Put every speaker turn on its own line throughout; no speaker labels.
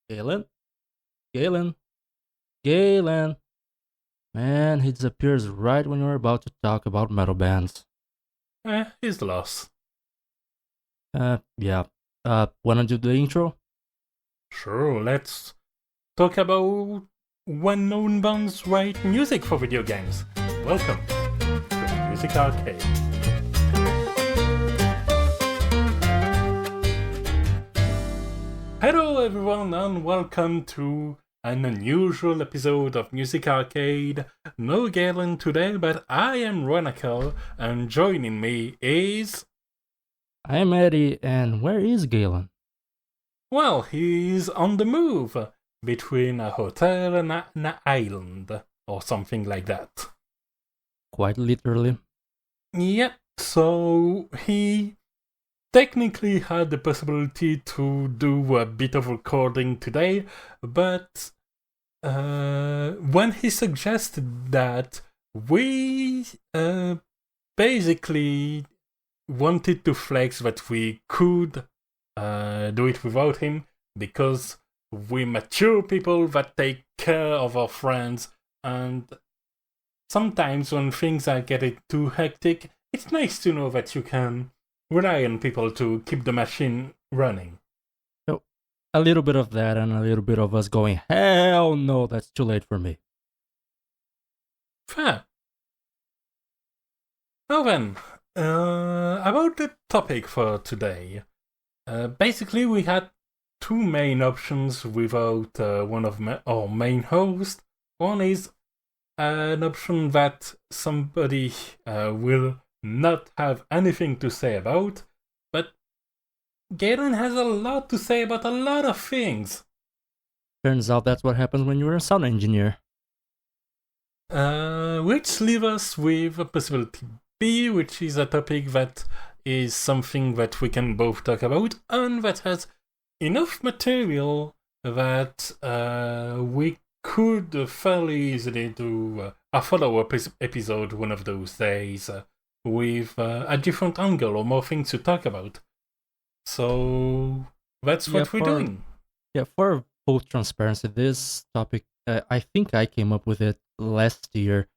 Galen? Galen? Galen? Man, he disappears right when you're about to talk about metal bands.
He's lost.
Yeah. Wanna do the intro?
Sure, let's talk about when known bands write music for video games. Welcome to the Music Arcade. Hello everyone and welcome to an unusual episode of Music Arcade. No Galen today, but I am Ranakel, and joining me is...
I am Eddie, and where is Galen?
Well, he's on the move between a hotel and an island, or something like that.
Quite literally.
Yep, so he technically had the possibility to do a bit of recording today, but when he suggested that, we basically wanted to flex that we could do it without him, because we mature people that take care of our friends, and sometimes when things are getting too hectic, it's nice to know that you can rely on people to keep the machine running.
So, a little bit of that and a little bit of us going, hell no, that's too late for me.
Fair. Now then, about the topic for today. Basically, we had two main options without one of our main hosts. One is an option that somebody will not have anything to say about, but Galen has a lot to say about a lot of things.
Turns out that's what happens when you're a sound engineer.
Which leaves us with a possibility B, which is a topic that is something that we can both talk about, and that has enough material that we could fairly easily do a follow-up episode one of those days with a different angle or more things to talk about. So that's what we're doing.
Yeah, for full transparency, this topic, I think I came up with it last year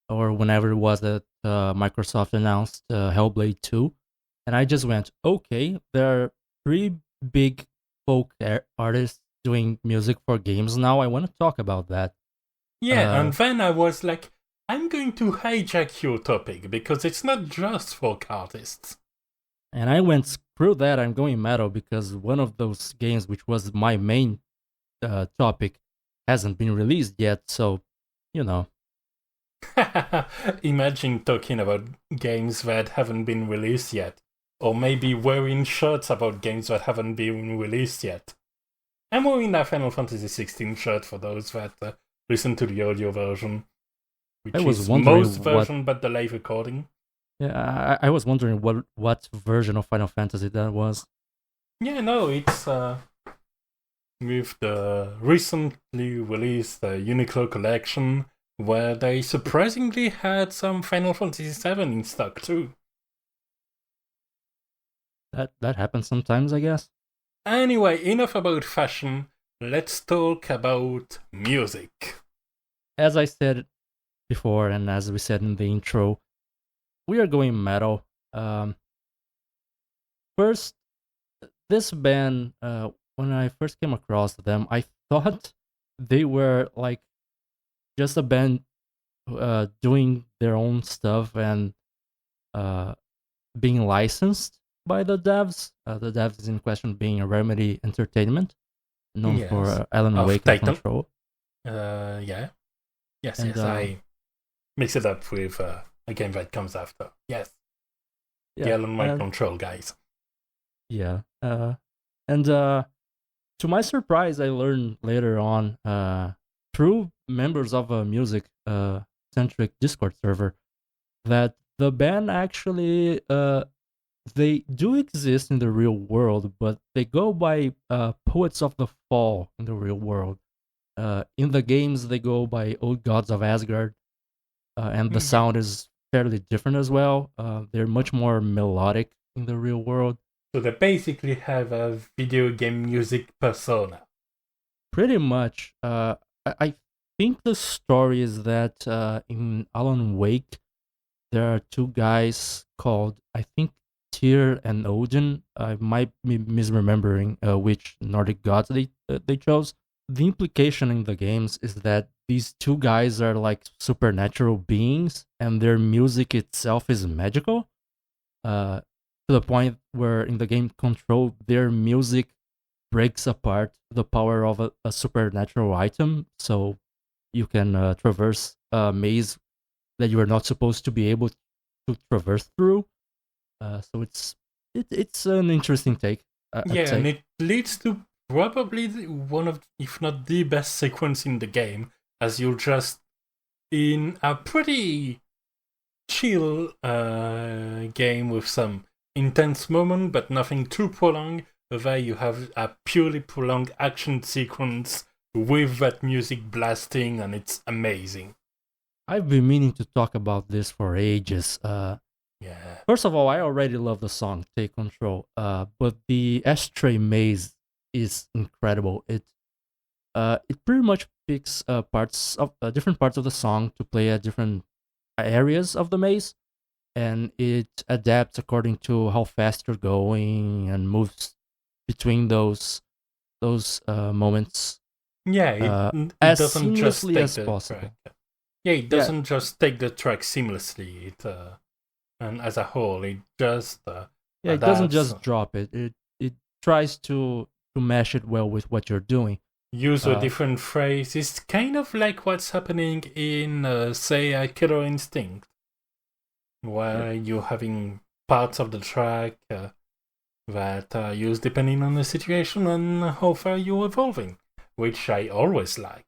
or whenever it was that Microsoft announced Hellblade 2. And I just went, okay, there are three big folk artists doing music for games now. I want to talk about that.
Yeah, and then I was like, I'm going to hijack your topic because it's not just folk artists.
And I went, screw that, I'm going metal because one of those games, which was my main topic, hasn't been released yet. So, you know.
Imagine talking about games that haven't been released yet. Or maybe wearing shirts about games that haven't been released yet. I'm wearing a Final Fantasy 16 shirt for those that listen to the audio version, which is most version but the live recording.
Yeah, I was wondering what version of Final Fantasy that was.
Yeah, no, it's with the recently released Uniqlo collection, where they surprisingly had some Final Fantasy 7 in stock too.
That happens sometimes, I guess.
Anyway, enough about fashion. Let's talk about music.
As I said before, and as we said in the intro, we are going metal. First, this band, when I first came across them, I thought they were like just a band doing their own stuff and being licensed by the devs. The devs in question being Remedy Entertainment, known for Alan Wake and Control.
Yeah. Yes, I mix it up with a game that comes after. Yes. The Alan Wake Control guys.
Yeah. And to my surprise, I learned later on through members of a music-centric Discord server that the band actually they do exist in the real world, but they go by Poets of the Fall in the real world. In the games, they go by Old Gods of Asgard, and the sound is fairly different as well. They're much more melodic in the real world.
So they basically have a video game music persona.
Pretty much. I think the story is that in Alan Wake, there are two guys called, I think, Tyr and Odin. I might be misremembering which Nordic gods they chose. The implication in the games is that these two guys are like supernatural beings, and their music itself is magical. To the point where in the game Control, their music breaks apart the power of a supernatural item, so you can traverse a maze that you are not supposed to be able to traverse through. So it's an interesting take. I'd
Yeah, and
say.
it leads to probably one of, if not the best sequence in the game, as you're just in a pretty chill game with some intense moment, but nothing too prolonged. Where you have a purely prolonged action sequence with that music blasting, and it's amazing.
I've been meaning to talk about this for ages.
Yeah.
First of all, I already love the song "Take Control," but the Ashtray Maze is incredible. It pretty much picks parts of different parts of the song to play at different areas of the maze, and it adapts according to how fast you're going and moves between those moments
Yeah, it
as
doesn't just
seamlessly
take
as
the
possible.
track. Yeah, it
Yeah,
doesn't just take the track seamlessly. And as a whole, it just
yeah, it doesn't
adapts.
just drop it. It tries to mesh it well with what you're doing.
Use a different phrase. It's kind of like what's happening in, say, a Killer Instinct, where you're having parts of the track that are used depending on the situation and how far you're evolving, which I always like.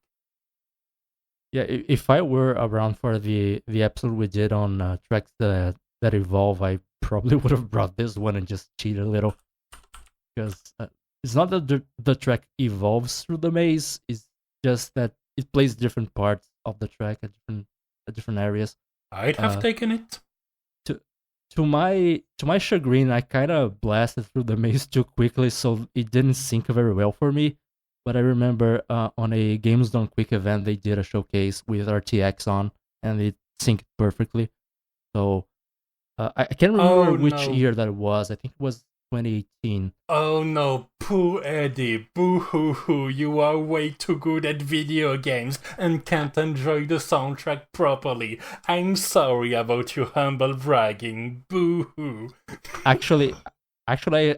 Yeah, if I were around for the episode we did on tracks that evolve, I probably would have brought this one and just cheated a little, because it's not that the track evolves through the maze; it's just that it plays different parts of the track at different areas.
I'd have taken it.
To my chagrin, I kind of blasted through the maze too quickly, so it didn't sync very well for me. But I remember on a Games Done Quick event, they did a showcase with RTX on, and it synced perfectly. So I can't remember which year that was. I think it was 2018.
Oh no, poor Eddie, boo hoo hoo, you are way too good at video games and can't enjoy the soundtrack properly. I'm sorry about your humble bragging, boo hoo.
Actually,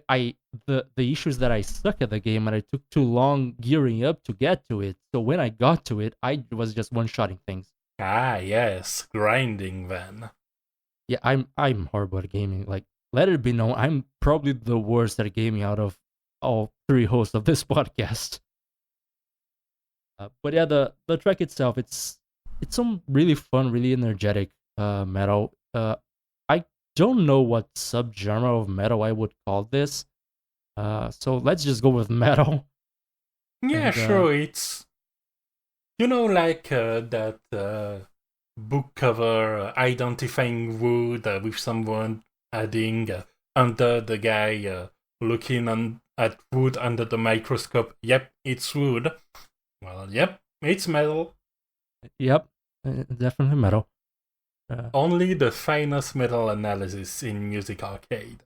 I the issue is that I suck at the game and I took too long gearing up to get to it. So when I got to it, I was just one-shotting things.
Ah yes, grinding then.
Yeah, I'm horrible at gaming. Like, let it be known, I'm probably the worst at gaming out of all three hosts of this podcast. But yeah, the track itself, it's some really fun, really energetic metal. I don't know what subgenre of metal I would call this. So let's just go with metal.
Yeah,
And,
sure, it's, you know, like that book cover identifying wood with someone adding under the guy looking at wood under the microscope. Yep, it's wood. Well, yep, it's metal.
Yep, definitely metal.
Only the finest metal analysis in Music Arcade.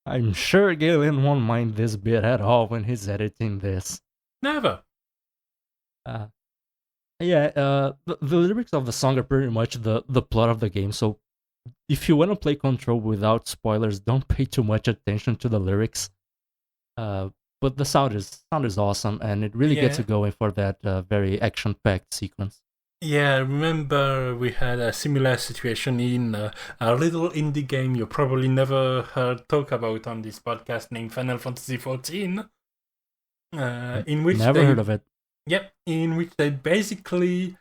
I'm sure Galen won't mind this bit at all when he's editing this.
Never.
The lyrics of the song are pretty much the plot of the game. So if you want to play Control without spoilers, don't pay too much attention to the lyrics. But the sound is awesome, and it really gets you going for that very action-packed sequence.
Yeah, remember we had a similar situation in a little indie game you probably never heard talk about on this podcast named Final Fantasy XIV. In which
never heard of it.
Yep, in which they basically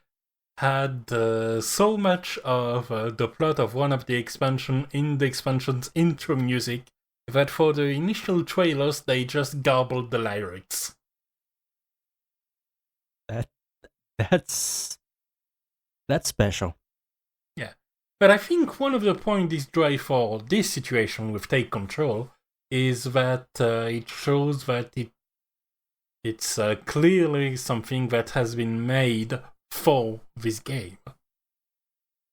had so much of the plot of one of the expansion in the expansion's intro music that for the initial trailers they just garbled the lyrics.
That's special.
Yeah, but I think one of the points this drive for this situation with Take Control is that it shows that It's clearly something that has been made for this game.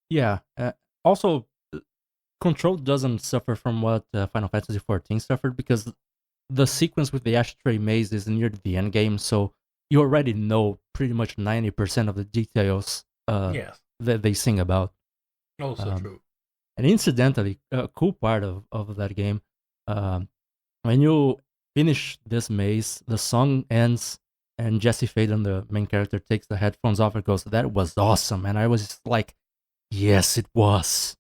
Yeah. Also, control doesn't suffer from what Final Fantasy XIV suffered, because the sequence with the ashtray maze is near the end game, so you already know pretty much 90% of the details
Yes,
that they sing about.
also true.
And incidentally, a cool part of that game, when you finish this maze, the song ends and Jesse Faden, the main character, takes the headphones off and goes, "That was awesome." And I was just like, yes, it was.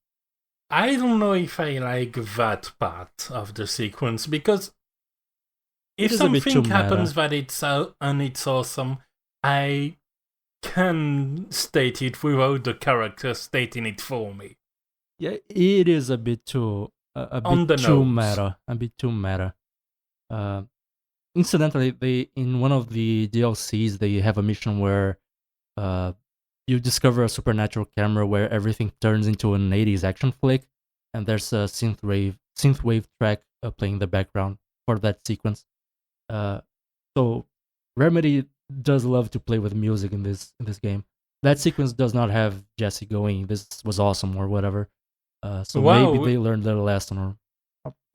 I don't know if I like that part of the sequence, because if something happens that it's and it's awesome, I can state it without the character stating it for me.
Yeah, it is a bit too meta. A bit too meta. Incidentally, in one of the DLCs, they have a mission where you discover a supernatural camera where everything turns into an 80s action flick, and there's a synthwave track playing in the background for that sequence. So Remedy does love to play with music in this game. That sequence does not have Jesse going, "This was awesome" or whatever. So
wow.
maybe they learned their lesson or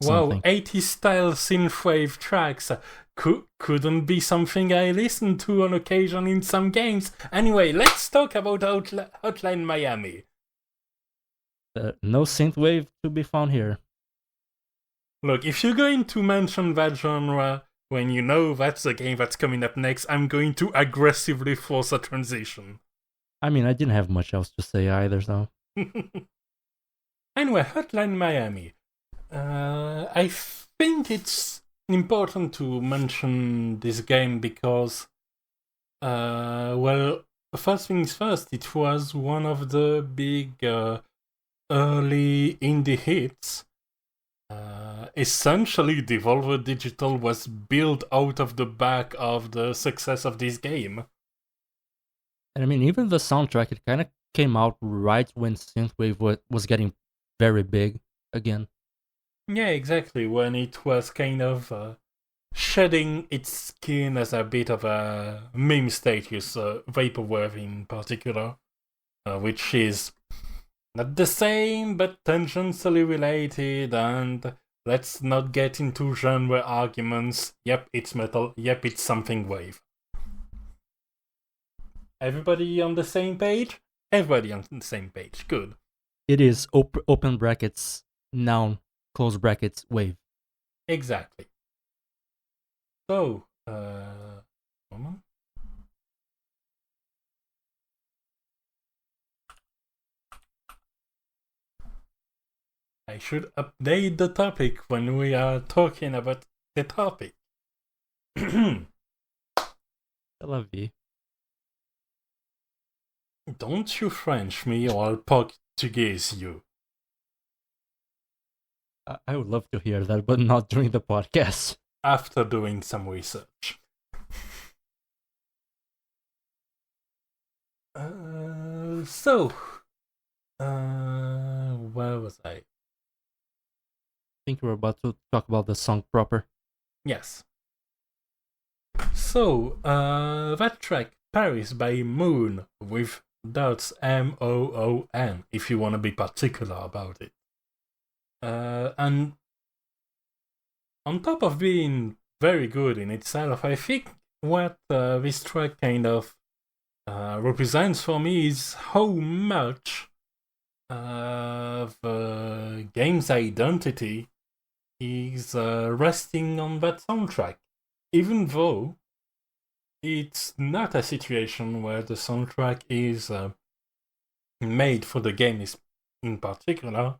something.
Wow, 80s style synthwave tracks couldn't be something I listen to on occasion in some games. Anyway, let's talk about Hotline Miami.
No synthwave to be found here.
Look, if you're going to mention that genre when you know that's the game that's coming up next, I'm going to aggressively force a transition.
I mean, I didn't have much else to say either, so.
Anyway, Hotline Miami. I think it's important to mention this game because, well, first things first, it was one of the big early indie hits. Essentially, Devolver Digital was built out of the back of the success of this game.
And I mean, even the soundtrack, it kind of came out right when synthwave was getting very big again.
Yeah, exactly. When it was kind of shedding its skin as a bit of a meme status, Vaporwave in particular, which is not the same but tangentially related, and let's not get into genre arguments. Yep, it's metal. Yep, it's something wave. Everybody on the same page? Everybody on the same page. Good.
It is open brackets, noun, close brackets, wave.
Exactly. So, moment. I should update the topic when we are talking about the topic.
I love you.
Don't you French me or I'll Portuguese you.
I would love to hear that, but not during the podcast.
After doing some research. Where was I?
I think we're about to talk about the song proper.
Yes. So, that track, Paris by M.O.O.N, with dots M-O-O-N, if you want to be particular about it. And on top of being very good in itself, I think what this track kind of represents for me is how much the game's identity is resting on that soundtrack. Even though it's not a situation where the soundtrack is made for the game in particular.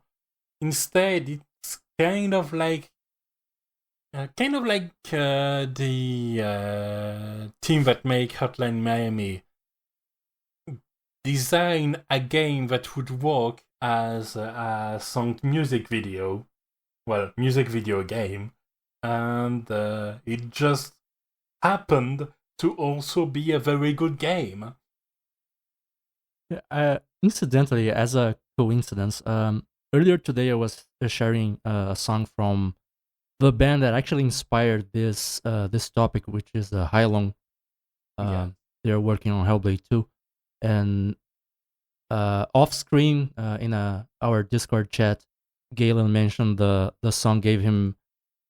Instead, it's kind of like the team that make Hotline Miami design a game that would work as a music video game, and it just happened to also be a very good game.
Incidentally, as a coincidence, earlier today I was sharing a song from the band that actually inspired this topic, which is Hylong. They're working on Hellblade 2, and off screen in our Discord chat, Galen mentioned the song gave him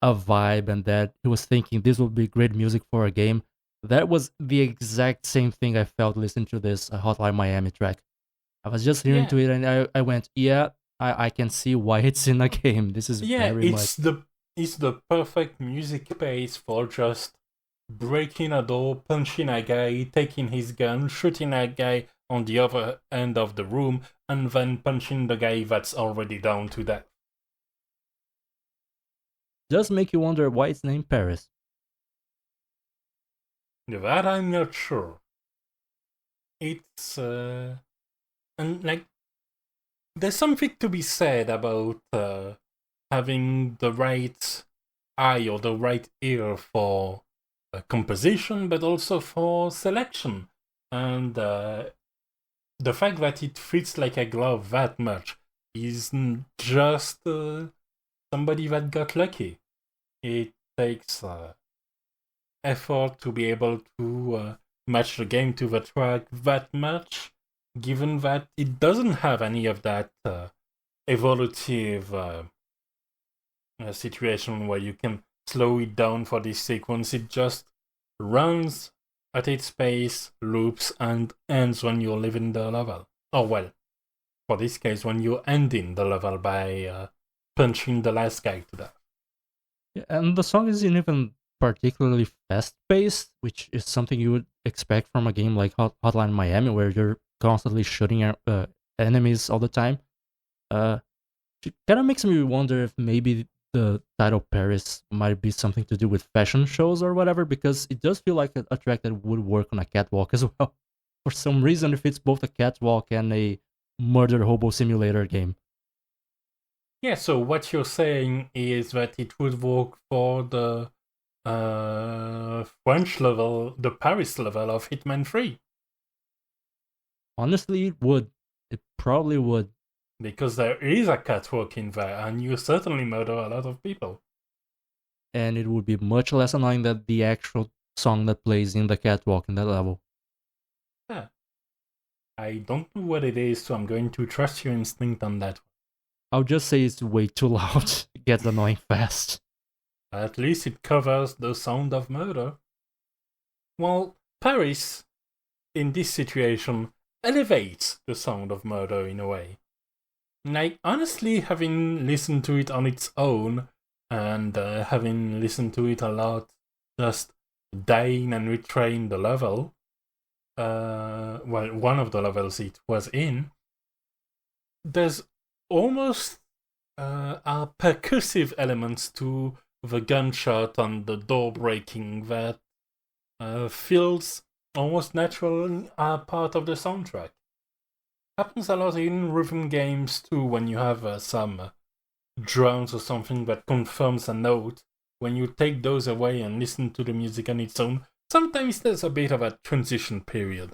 a vibe, and that he was thinking this would be great music for a game. That was the exact same thing I felt listening to this Hotline Miami track. I was just hearing to it, and I went, yeah, I can see why it's in a game. This is very much.
It's the perfect music base for just breaking a door, punching a guy, taking his gun, shooting a guy on the other end of the room, and then punching the guy that's already down to death.
Does make you wonder why it's named Paris.
That I'm not sure. It's and like there's something to be said about having the right eye or the right ear for composition, but also for selection, and the fact that it fits like a glove that much isn't just somebody that got lucky. It takes effort to be able to match the game to the track that much, given that it doesn't have any of that evolutive situation where you can slow it down for this sequence. It just runs at its pace, loops, and ends when you're leaving the level. Oh well, for this case, when you're ending the level by punching the last guy to death.
Yeah, and the song isn't even particularly fast-paced, which is something you would expect from a game like Hotline Miami, where you're constantly shooting enemies all the time. It kind of makes me wonder if maybe the title Paris might be something to do with fashion shows or whatever, because it does feel like a track that would work on a catwalk as well. For some reason, it fits both a catwalk and a murder hobo simulator game.
Yeah, so what you're saying is that it would work for the French level, the Paris level of Hitman 3.
Honestly, it would. It probably would.
Because there is a catwalk in there, and you certainly murder a lot of people.
And it would be much less annoying than the actual song that plays in the catwalk in that level.
Yeah. I don't know what it is, so I'm going to trust your instinct on that one.
I'll just say it's way too loud. It gets annoying fast.
At least it covers the sound of murder. Well, Paris, in this situation, elevates the sound of murder in a way. Like, honestly, having listened to it on its own, and having listened to it a lot, just dying and retrying the level, one of the levels it was in, there's almost are percussive elements to the gunshot and the door breaking that feels almost naturally a part of the soundtrack. Happens a lot in rhythm games too, when you have some drums or something that confirms a note. When you take those away and listen to the music on its own, sometimes there's a bit of a transition period.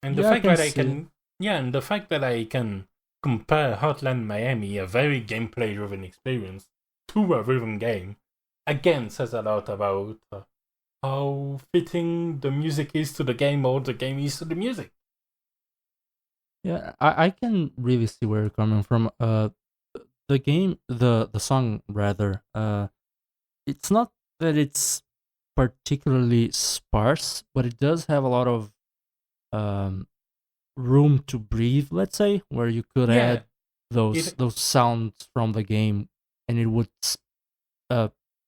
And the fact that and the fact that I can compare Hotline Miami, a very gameplay-driven experience, to a rhythm game, again says a lot about how fitting the music is to the game or the game is to the music.
Yeah, I can really see where you're coming from. The game, the song rather, it's not that it's particularly sparse, but it does have a lot of room to breathe, let's say, where you could add those sounds from the game, and it would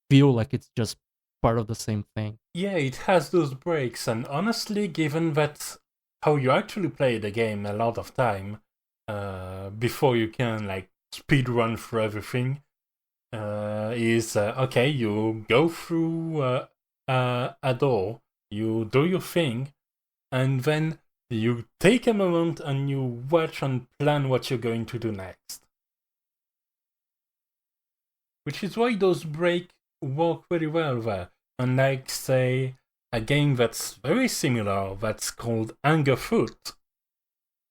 feel like it's just part of the same thing.
Yeah, it has those breaks, and honestly, given that how you actually play the game a lot of time before you can like speed run through everything is okay, you go through a door, you do your thing, and then you take a moment and you watch and plan what you're going to do next. Which is why those breaks work very well there. Unlike, say, a game that's very similar, that's called Angerfoot,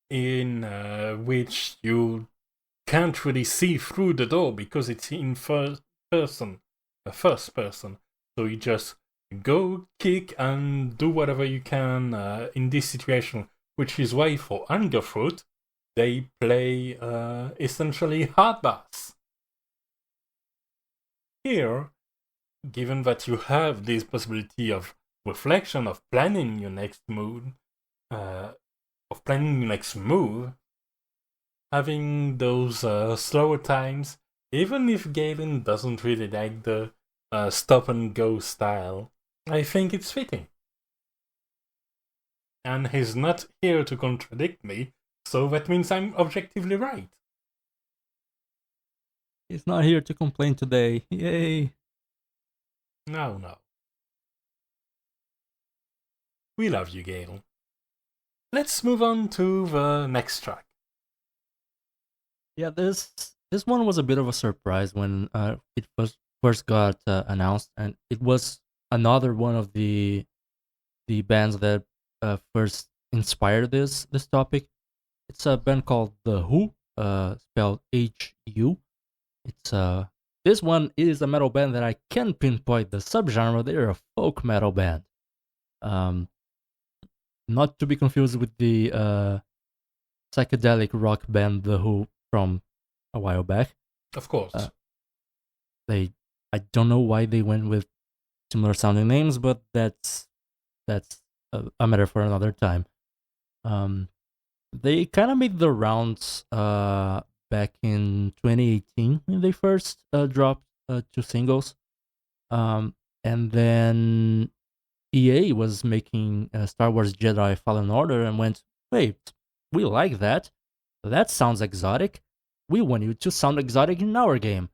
in which you can't really see through the door because it's in third person, a first person. So you just go, kick, and do whatever you can in this situation, which is why for Angerfoot, they play essentially hard bass. Here, given that you have this possibility of reflection, of planning your next move, having those slower times, even if Galen doesn't really like the stop and go style, I think it's fitting. And he's not here to contradict me, so that means I'm objectively right.
He's not here to complain today. Yay!
No. We love you, Gale. Let's move on to the next track.
Yeah, this one was a bit of a surprise when it first got announced, and it was another one of the bands that first inspired this topic. It's a band called The Hu, spelled H-U. It's this one is a metal band that I can't pinpoint the subgenre. They're a folk metal band. Not to be confused with the psychedelic rock band The Who from a while back.
Of course.
I don't know why they went with similar sounding names, but that's a matter for another time. They kind of made the rounds back in 2018 when they first dropped 2 singles, and then EA was making Star Wars Jedi Fallen Order and went, wait, we like that. That sounds exotic. We want you to sound exotic in our game.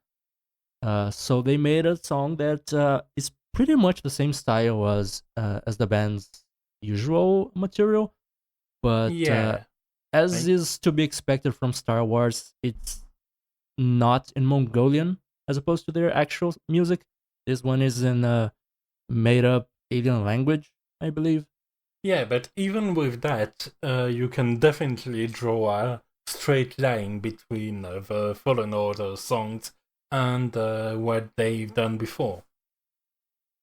So they made a song that is pretty much the same style as the band's usual material, but as is to be expected from Star Wars, it's not in Mongolian as opposed to their actual music. This one is in a made-up alien language, I believe.
Yeah, but even with that, you can definitely draw a straight line between the Fallen Order songs and what they've done before.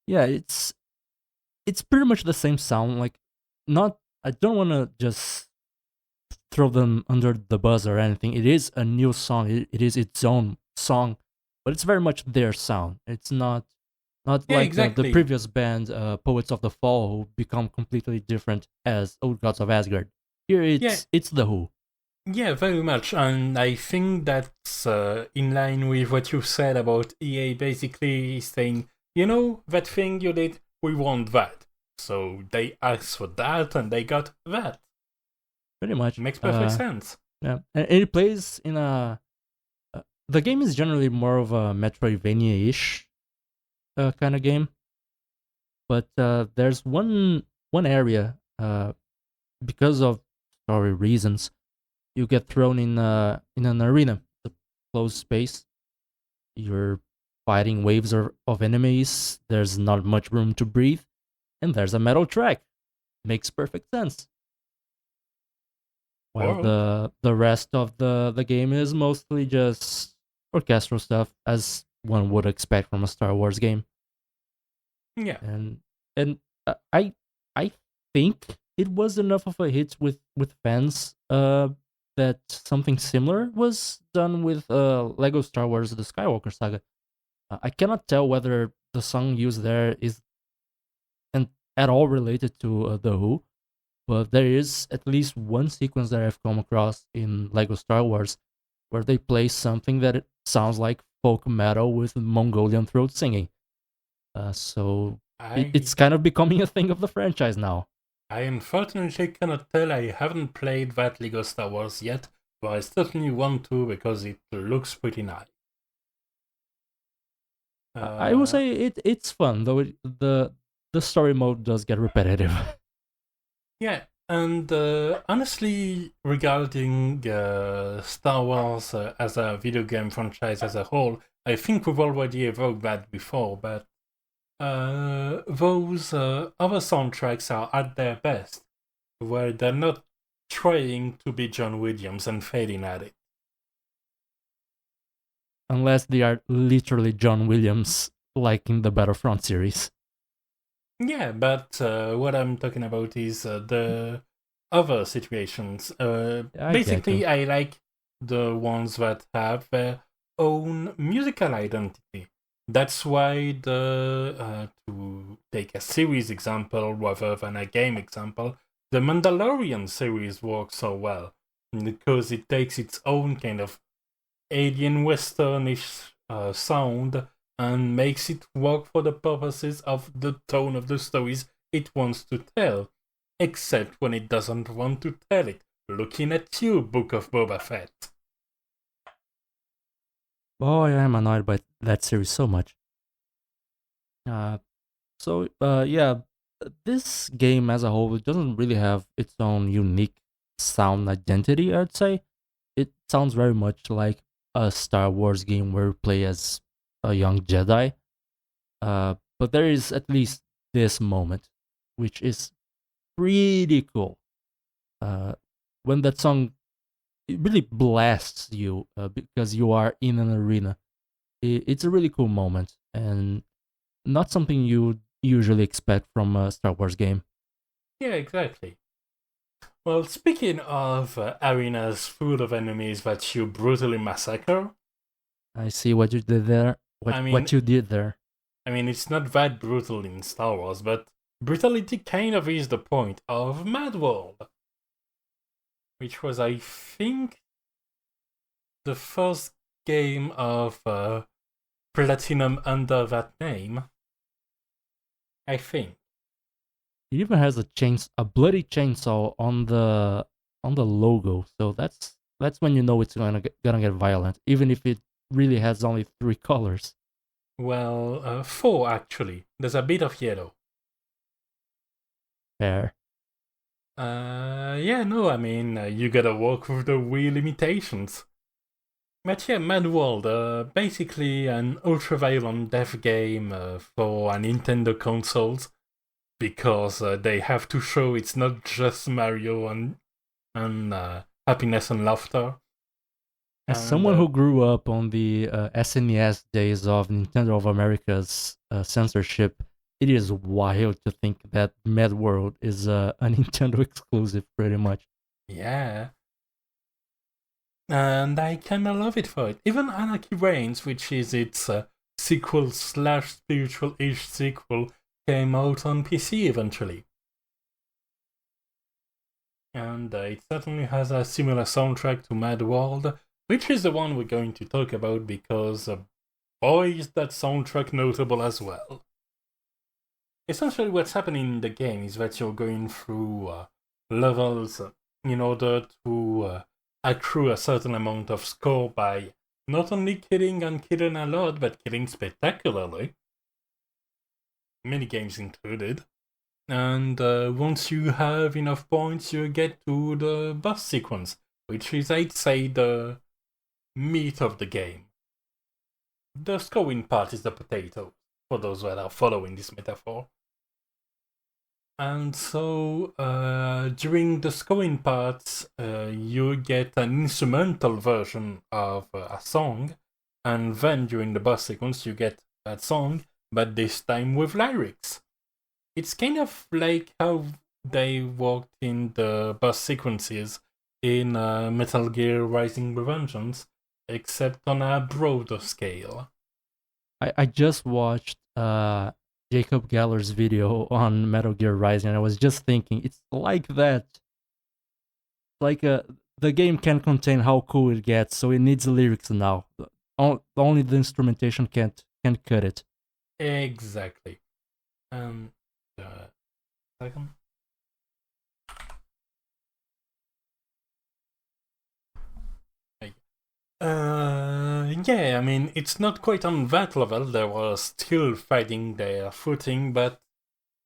Yeah, it's pretty much the same sound. Like, not, I don't want to just throw them under the bus or anything. It is a new song. It is its own song, but it's very much their sound. It's not like the previous band, Poets of the Fall, who become completely different as Old Gods of Asgard. Here it's The Who.
Yeah, very much. And I think that's in line with what you said about EA basically saying, you know, that thing you did, we want that. So they asked for that and they got that.
Pretty much.
Makes perfect sense.
Yeah, and it plays in a... the game is generally more of a Metroidvania-ish kind of game. But there's one area, because of story reasons, you get thrown in an arena, a closed space. You're fighting waves of enemies. There's not much room to breathe, and there's a metal track. Makes perfect sense. While the rest of the game is mostly just orchestral stuff, as one would expect from a Star Wars game.
Yeah,
and I think it was enough of a hit with fans that something similar was done with Lego Star Wars: The Skywalker Saga. I cannot tell whether the song used there is at all related to The Who, but there is at least one sequence that I've come across in Lego Star Wars where they play something that sounds like folk metal with Mongolian throat singing. So it's kind of becoming a thing of the franchise now.
I unfortunately cannot tell. I haven't played that Lego Star Wars yet, but I certainly want to because it looks pretty nice.
I would say it's fun, though the story mode does get repetitive.
Yeah, and honestly, regarding Star Wars as a video game franchise as a whole, I think we've already evoked that before, but those other soundtracks are at their best, where they're not trying to be John Williams and failing at it.
unless they are literally John Williams, like in the Battlefront series.
Yeah, but what I'm talking about is the other situations. Basically, I like the ones that have their own musical identity. That's why to take a series example rather than a game example, the Mandalorian series works so well because it takes its own kind of alien westernish sound and makes it work for the purposes of the tone of the stories it wants to tell, except when it doesn't want to tell it. Looking at you, Book of Boba Fett.
Boy, I am annoyed by that series so much. Yeah, this game as a whole doesn't really have its own unique sound identity, I'd say. It sounds very much like a Star Wars game where you play as a young Jedi. But there is at least this moment, which is pretty cool. When that song it really blasts you because you are in an arena. It's a really cool moment and not something you usually expect from a Star Wars game.
Yeah, exactly. Well, speaking of arenas full of enemies that you brutally massacre,
I see what you did there. What you did there.
I mean, it's not that brutal in Star Wars, but brutality kind of is the point of MadWorld, which was, I think, the first game of Platinum under that name. I think.
It even has a bloody chainsaw on the logo, so that's when you know it's gonna get violent, even if it really has only 3 colors.
Well, 4 actually. There's a bit of yellow.
Fair.
Yeah, no, I mean, you gotta work with the real limitations. But yeah, MadWorld, basically an ultra-violent death game for Nintendo consoles, because they have to show it's not just Mario and happiness and laughter.
As someone who grew up on the SNES days of Nintendo of America's censorship, it is wild to think that MadWorld is a Nintendo exclusive, pretty much.
Yeah. And I kinda love it for it. Even Anarchy Reigns, which is its sequel / spiritual-ish sequel, came out on PC eventually. And it certainly has a similar soundtrack to MadWorld, which is the one we're going to talk about because, boy, is that soundtrack notable as well. Essentially, what's happening in the game is that you're going through levels in order to accrue a certain amount of score by not only killing and killing a lot, but killing spectacularly. Many games included. And once you have enough points, you get to the boss sequence, which is, I'd say, the meat of the game. The scoring part is the potato, for those that are following this metaphor. And so, during the scoring parts, you get an instrumental version of a song, and then during the boss sequence, you get that song, but this time with lyrics. It's kind of like how they worked in the boss sequences in Metal Gear Rising Revengeance, except on a broader scale.
I just watched Jacob Galler's video on Metal Gear Rising, and I was just thinking, it's like that. Like the game can contain how cool it gets, so it needs lyrics now. Only the instrumentation can't cut it.
Exactly. Second. Yeah, I mean, it's not quite on that level. They were still finding their footing, but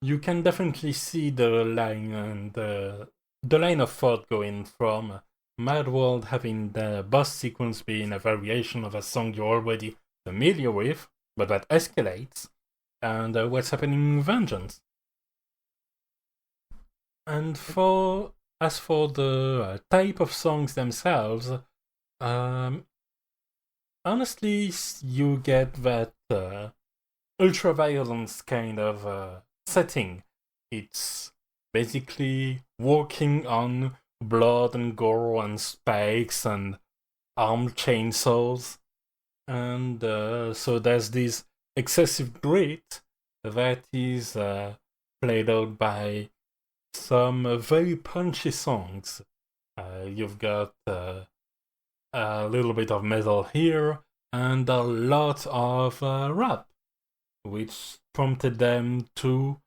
you can definitely see the line and the line of thought going from MadWorld having the boss sequence being a variation of a song you're already familiar with, but that escalates, and what's happening in Vengeance. And as for the type of songs themselves, honestly, you get that ultra-violence kind of setting. It's basically walking on blood and gore and spikes and armed chainsaws. And so there's this excessive grit that is played out by some very punchy songs. You've got a little bit of metal here and a lot of rap, which prompted them to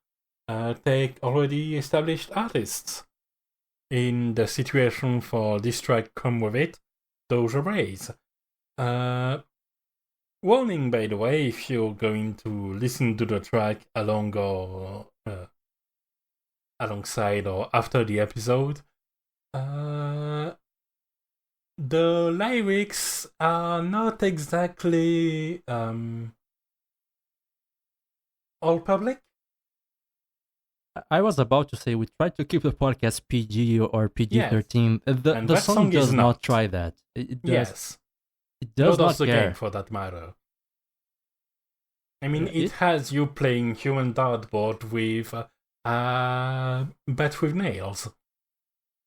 take already established artists. In the situation for this track come with it, Doujah Raze. Warning, by the way, if you're going to listen to the track alongside or after the episode, the lyrics are not exactly all public.
I was about to say we tried to keep the podcast PG or PG-13.
Yes.
The song does not try that. It does,
yes.
It does not
the
care.
Game, for that matter. I mean, it has you playing human dartboard with bat with nails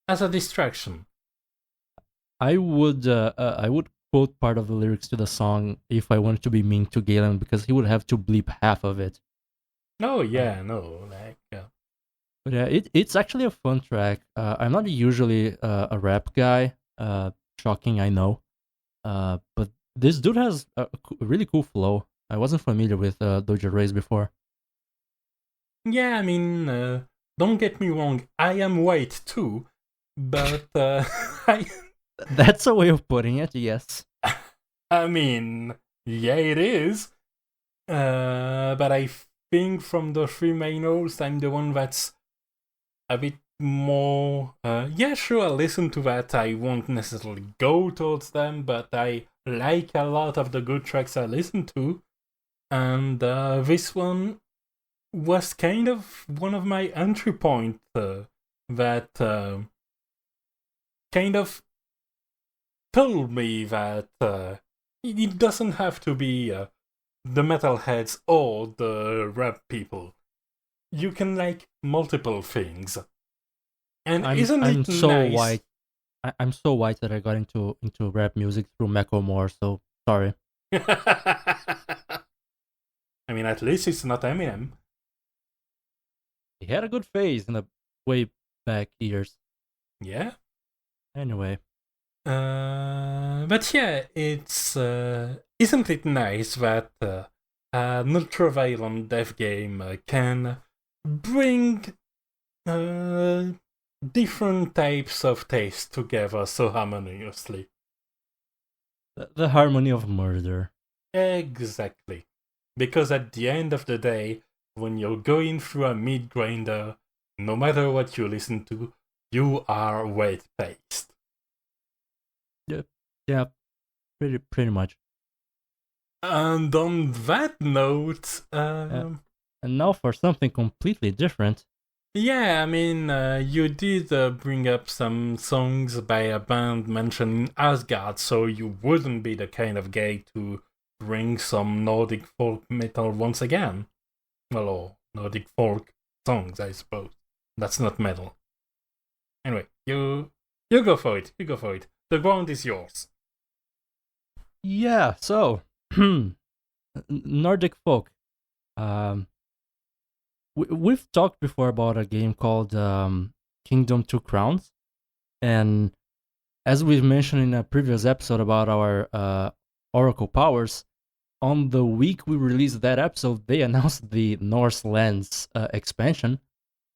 as a distraction.
I would quote part of the lyrics to the song if I wanted to be mean to Galen, because he would have to bleep half of it.
Oh yeah, no, like.
But yeah, it's actually a fun track. I'm not usually a rap guy. Shocking, I know. But this dude has a really cool flow. I wasn't familiar with Doujah Raze before.
Yeah, I mean, don't get me wrong. I am white too, but
That's a way of putting it. Yes.
I mean, yeah, it is. But I think from the three main roles, I'm the one that's a bit more. Yeah, sure, I'll listen to that. I won't necessarily go towards them, but I like a lot of the good tracks I listen to. And this one was kind of one of my entry points that kind of told me that it doesn't have to be the metalheads or the rap people. You can like multiple things. And isn't it
so
nice?
White. I'm so white that I got into rap music through M.O.O.N, so sorry.
I mean, at least it's not Eminem.
He had a good phase in the way back years.
Yeah.
Anyway.
But yeah, it's isn't it nice that an ultra-violent death game can bring different types of taste together so harmoniously?
The harmony of murder.
Exactly. Because at the end of the day, when you're going through a meat grinder, no matter what you listen to, you are weight-based.
Yeah, pretty much.
And on that note,
and now for something completely different.
Yeah, I mean, you did bring up some songs by a band mentioning Asgard, so you wouldn't be the kind of guy to bring some Nordic folk metal once again. Well, or Nordic folk songs, I suppose. That's not metal. Anyway, you go for it. You go for it. The ground is yours.
Yeah, so Nordic folk. We've talked before about a game called Kingdom 2 Crowns, and as we've mentioned in a previous episode about our Oracle powers, on the week we released that episode, they announced the Norse Lands expansion,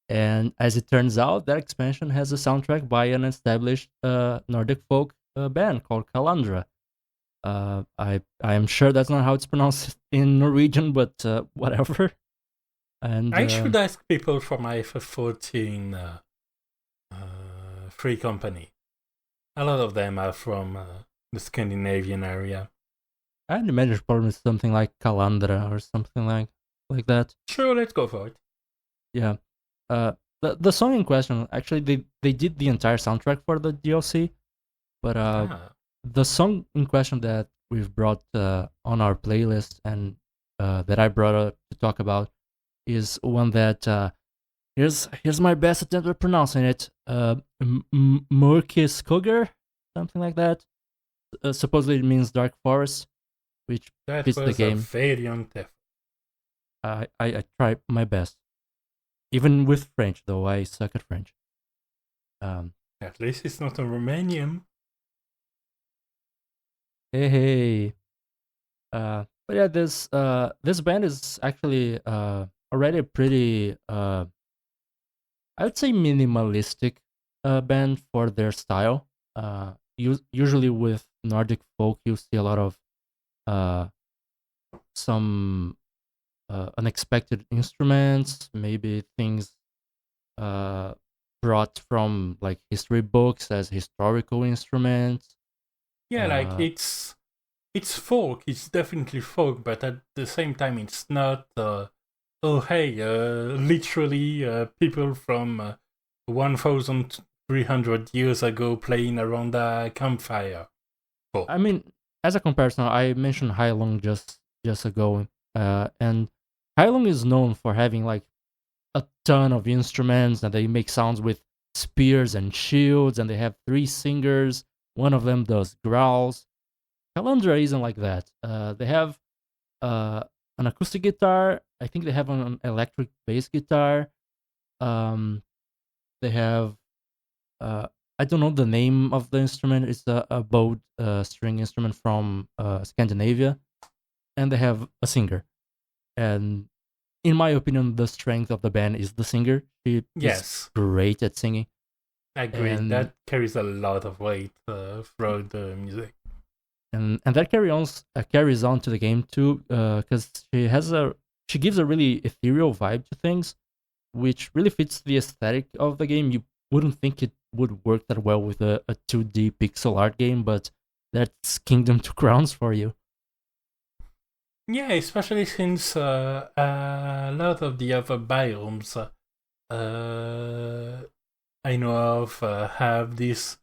and as it turns out, that expansion has a soundtrack by an established Nordic folk band called Kalandra. I am sure that's not how it's pronounced in Norwegian, but whatever. And
I should ask people from my FF14 free company. A lot of them are from the Scandinavian area.
I'd imagine it's probably something like Kalandra or something like that.
Sure, let's go for it.
Yeah. The song in question, actually, they did the entire soundtrack for the DLC, but the song in question that we've brought on our playlist and that I brought up to talk about is one that here's my best attempt at pronouncing it. Mørke Skoger, something like that. Supposedly it means dark forest, which
That
fits the
was a
game.
valiant effort.
I try my best, even with French, though I suck at French.
At least it's not a Romanian.
Hey. But yeah, this band is actually already pretty I would say minimalistic band for their style. Usually with Nordic folk, you see a lot of some unexpected instruments, maybe things brought from like history books as historical instruments.
Yeah, like it's folk. It's definitely folk, but at the same time, it's not. Literally, people from 1,300 years ago playing around a campfire.
Folk. I mean, as a comparison, I mentioned Heilung just ago, and Heilung is known for having like a ton of instruments, and they make sounds with spears and shields, and they have 3 singers. One of them does growls. Kalandra isn't like that. They have an acoustic guitar. I think they have an electric bass guitar. They have I don't know the name of the instrument. It's a bowed string instrument from Scandinavia, and they have a singer. And in my opinion, the strength of the band is the singer. She is great at singing.
I agree. And that carries a lot of weight throughout the music.
And that carries on to the game too, because she gives a really ethereal vibe to things, which really fits the aesthetic of the game. You wouldn't think it would work that well with a 2D pixel art game, but that's Kingdom 2 Crowns for you.
Yeah, especially since a lot of the other biomes I know of have this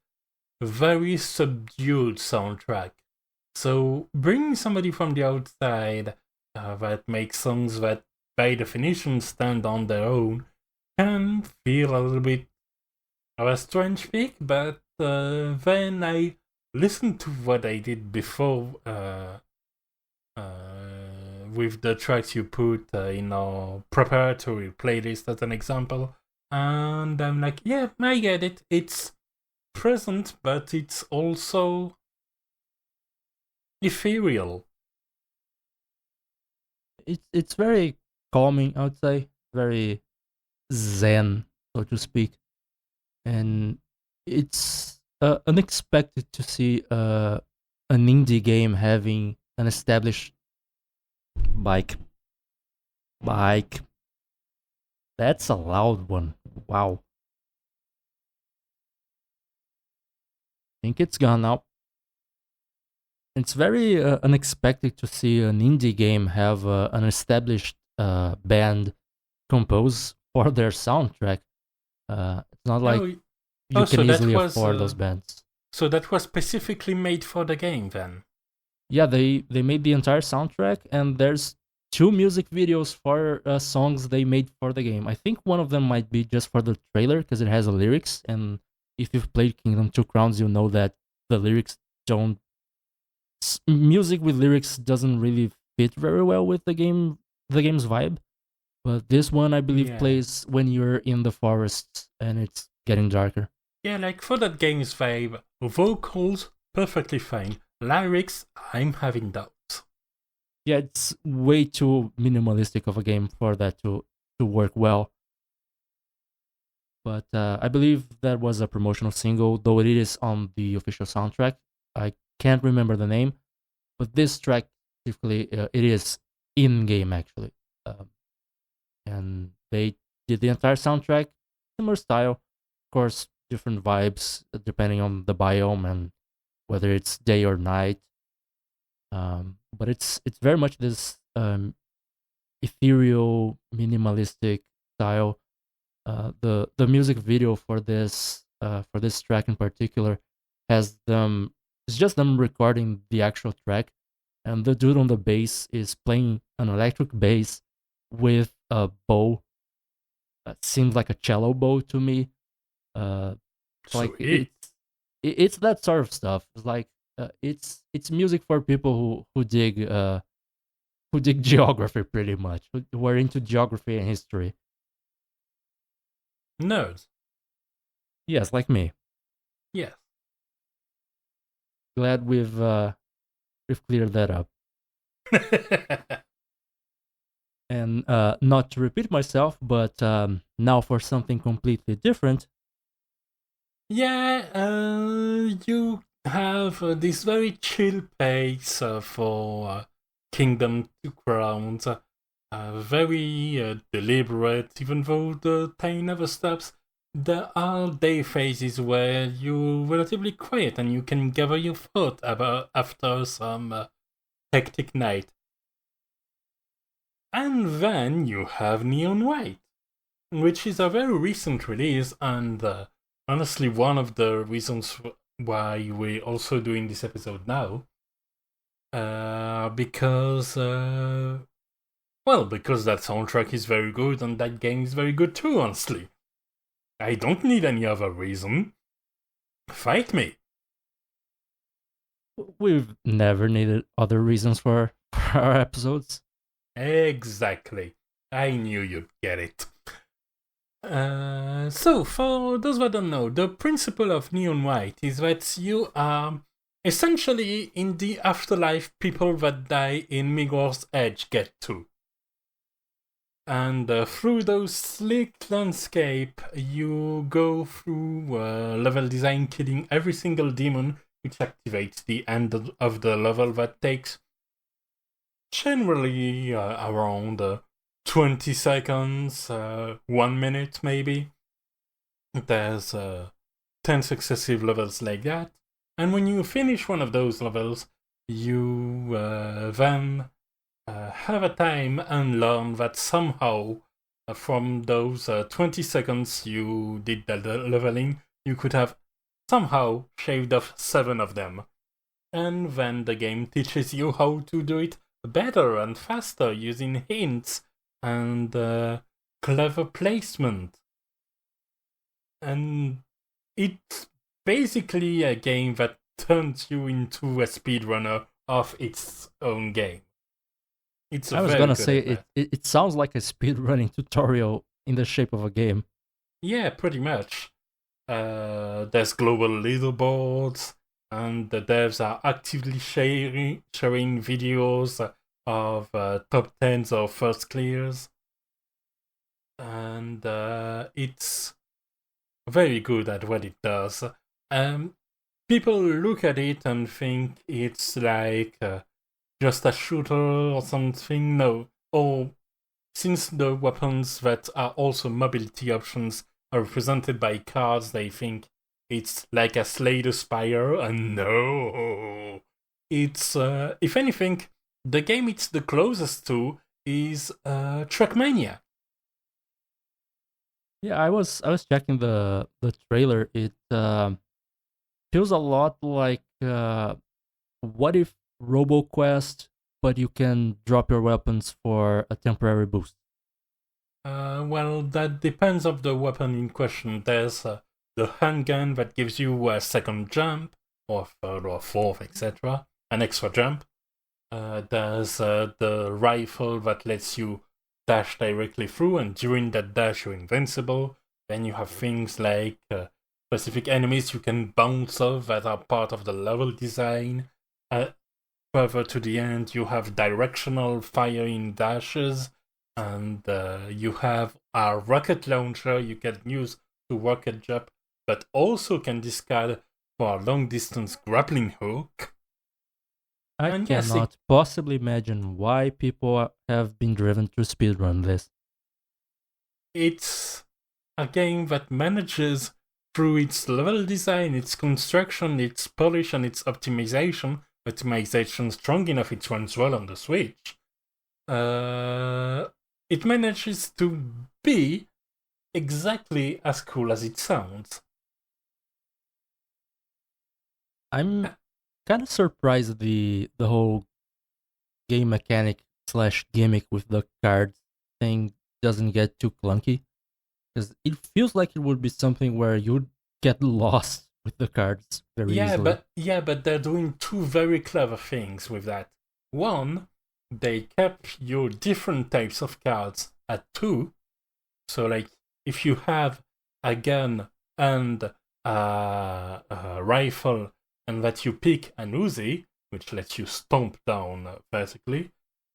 very subdued soundtrack. So bringing somebody from the outside that makes songs that by definition stand on their own can feel a little bit of a strange pick, but then I listened to what I did before with the tracks you put in our preparatory playlist as an example, and I'm like, yeah, I get it. It's present, but it's also ethereal.
It's very calming, I would say, very zen, so to speak, and it's unexpected to see an indie game having an established bike. That's a loud one. Wow. I think it's gone now. It's very unexpected to see an indie game have an established band compose for their soundtrack. It's not like you can easily afford those bands.
So that was specifically made for the game then?
Yeah, they made the entire soundtrack, and there's 2 music videos for songs they made for the game. I think one of them might be just for the trailer because it has the lyrics, and if you've played Kingdom 2 Crowns, you know that the lyrics don't... Music with lyrics doesn't really fit very well with the game's vibe. But this one, I believe, plays when you're in the forest and it's getting darker.
Yeah, like for that game's vibe, vocals, perfectly fine. Lyrics, I'm having doubts.
Yeah, it's way too minimalistic of a game for that to work well. But I believe that was a promotional single, though it is on the official soundtrack. I can't remember the name, but this track specifically, it is in-game actually. And they did the entire soundtrack, similar style. Of course, different vibes depending on the biome and whether it's day or night. But it's very much this ethereal, minimalistic style. The music video for this track in particular has them. It's just them recording the actual track, and the dude on the bass is playing an electric bass with a bow. Seems like a cello bow to me. Like it's that sort of stuff. It's like it's music for people who dig geography pretty much. Who are into geography and history.
Nerds.
Yes, like me.
Yes.
Glad we've cleared that up. And not to repeat myself, but now for something completely different.
Yeah, you have this very chill pace for Kingdom to Crowns. Very deliberate, even though the time never stops. There are day phases where you're relatively quiet and you can gather your thought about after some hectic night. And then you have Neon White, which is a very recent release and honestly one of the reasons why we're also doing this episode now. Because that soundtrack is very good and that game is very good too, honestly. I don't need any other reason. Fight me.
We've never needed other reasons for our episodes.
Exactly. I knew you'd get it. So, for those that don't know, the principle of Neon White is that you are essentially in the afterlife people that die in Mirror's Edge get to. And through those slick landscape, you go through level design, killing every single demon, which activates the end of the level that takes generally around 20 seconds, 1 minute maybe. There's 10 successive levels like that. And when you finish one of those levels, you then have a time and learn that somehow from those 20 seconds you did the leveling, you could have somehow shaved off 7 of them. And then the game teaches you how to do it better and faster using hints and clever placement. And it's basically a game that turns you into a speedrunner of its own game.
I was gonna say it sounds like a speedrunning tutorial in the shape of a game.
Yeah, pretty much. There's global leaderboards, and the devs are actively sharing videos of top 10s or first clears. And it's very good at what it does. People look at it and think it's like just a shooter or something. No. Or since the weapons that are also mobility options are represented by cards, they think it's like a Slay the Spire, and no. It's, if anything, the game it's the closest to is Trackmania.
Yeah, I was checking the trailer. It feels a lot like what if RoboQuest, but you can drop your weapons for a temporary boost.
Well, that depends on the weapon in question. There's the handgun that gives you a second jump, or third or fourth, etc. An extra jump. There's the rifle that lets you dash directly through, and during that dash you're invincible. Then you have things like specific enemies you can bounce off that are part of the level design. Further to the end, you have directional firing dashes, and you have a rocket launcher you can use to rocket jump, but also can discard for a long distance grappling hook.
I cannot possibly imagine why people have been driven to speedrun this.
It's a game that manages, through its level design, its construction, its polish, and its optimization strong enough it runs well on the Switch. It manages to be exactly as cool as it sounds.
I'm kind of surprised the whole game mechanic / gimmick with the cards thing doesn't get too clunky, because it feels like it would be something where you'd get lost with the cards very easily.
But they're doing two very clever things with that. One, they kept your different types of cards at 2. So, like, if you have a gun and a rifle, and that you pick an Uzi, which lets you stomp down vertically,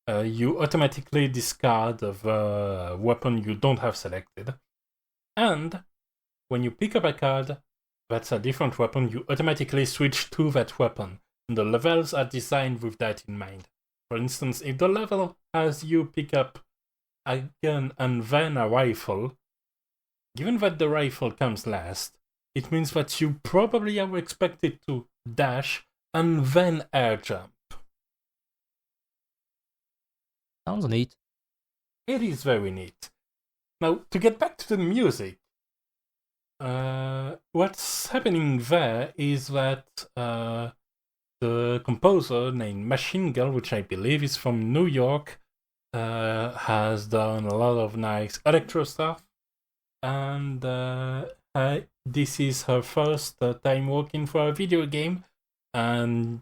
you automatically discard the weapon you don't have selected. And when you pick up a card that's a different weapon, you automatically switch to that weapon. And the levels are designed with that in mind. For instance, if the level has you pick up a gun and then a rifle, given that the rifle comes last, it means that you probably are expected to dash and then air jump.
Sounds neat.
It is very neat. Now, to get back to the music, what's happening there is that the composer named Machine Girl, which I believe is from New York, has done a lot of nice electro stuff, and this is her first time working for a video game, and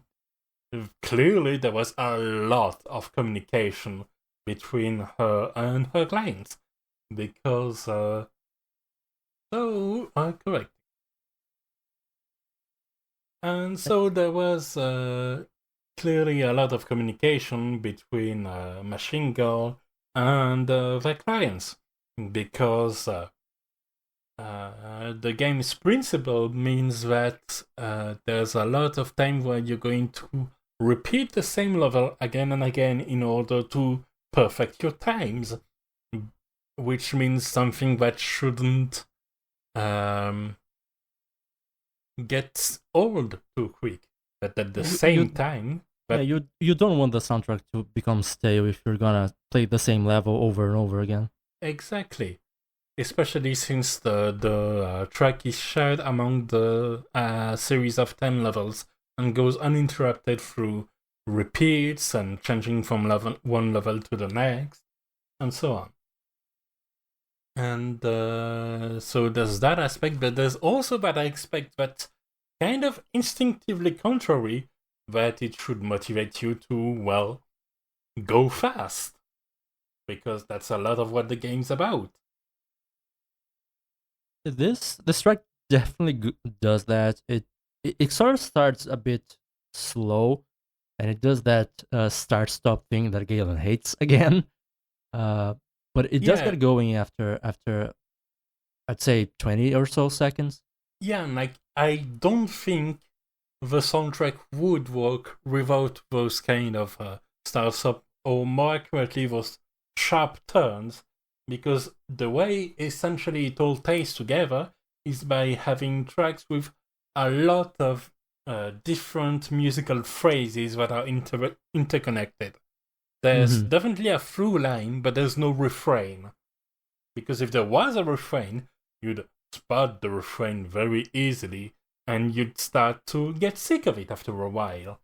clearly there was a lot of communication between her and her clients, because correct. And so there was clearly a lot of communication between Machine Girl and their clients, because the game's principle means that there's a lot of time where you're going to repeat the same level again and again in order to perfect your times, which means something that shouldn't get old too quick. But at the same time,
you don't want the soundtrack to become stale if you're gonna play the same level over and over again.
Exactly. Especially since the track is shared among the series of 10 levels and goes uninterrupted through repeats and changing from one level to the next, and so on. And so there's that aspect, but there's also that aspect that kind of instinctively contrary, that it should motivate you to, well, go fast. Because that's a lot of what the game's about.
This track definitely does that. It sort of starts a bit slow, and it does that start-stop thing that Galen hates again. But it does get going after I'd say 20 or so seconds.
Yeah, like I don't think the soundtrack would work without those kind of start-stop, or more accurately, those sharp turns, because the way essentially it all ties together is by having tracks with a lot of different musical phrases that are interconnected. There's definitely a through line, but there's no refrain. Because if there was a refrain, you'd spot the refrain very easily, and you'd start to get sick of it after a while.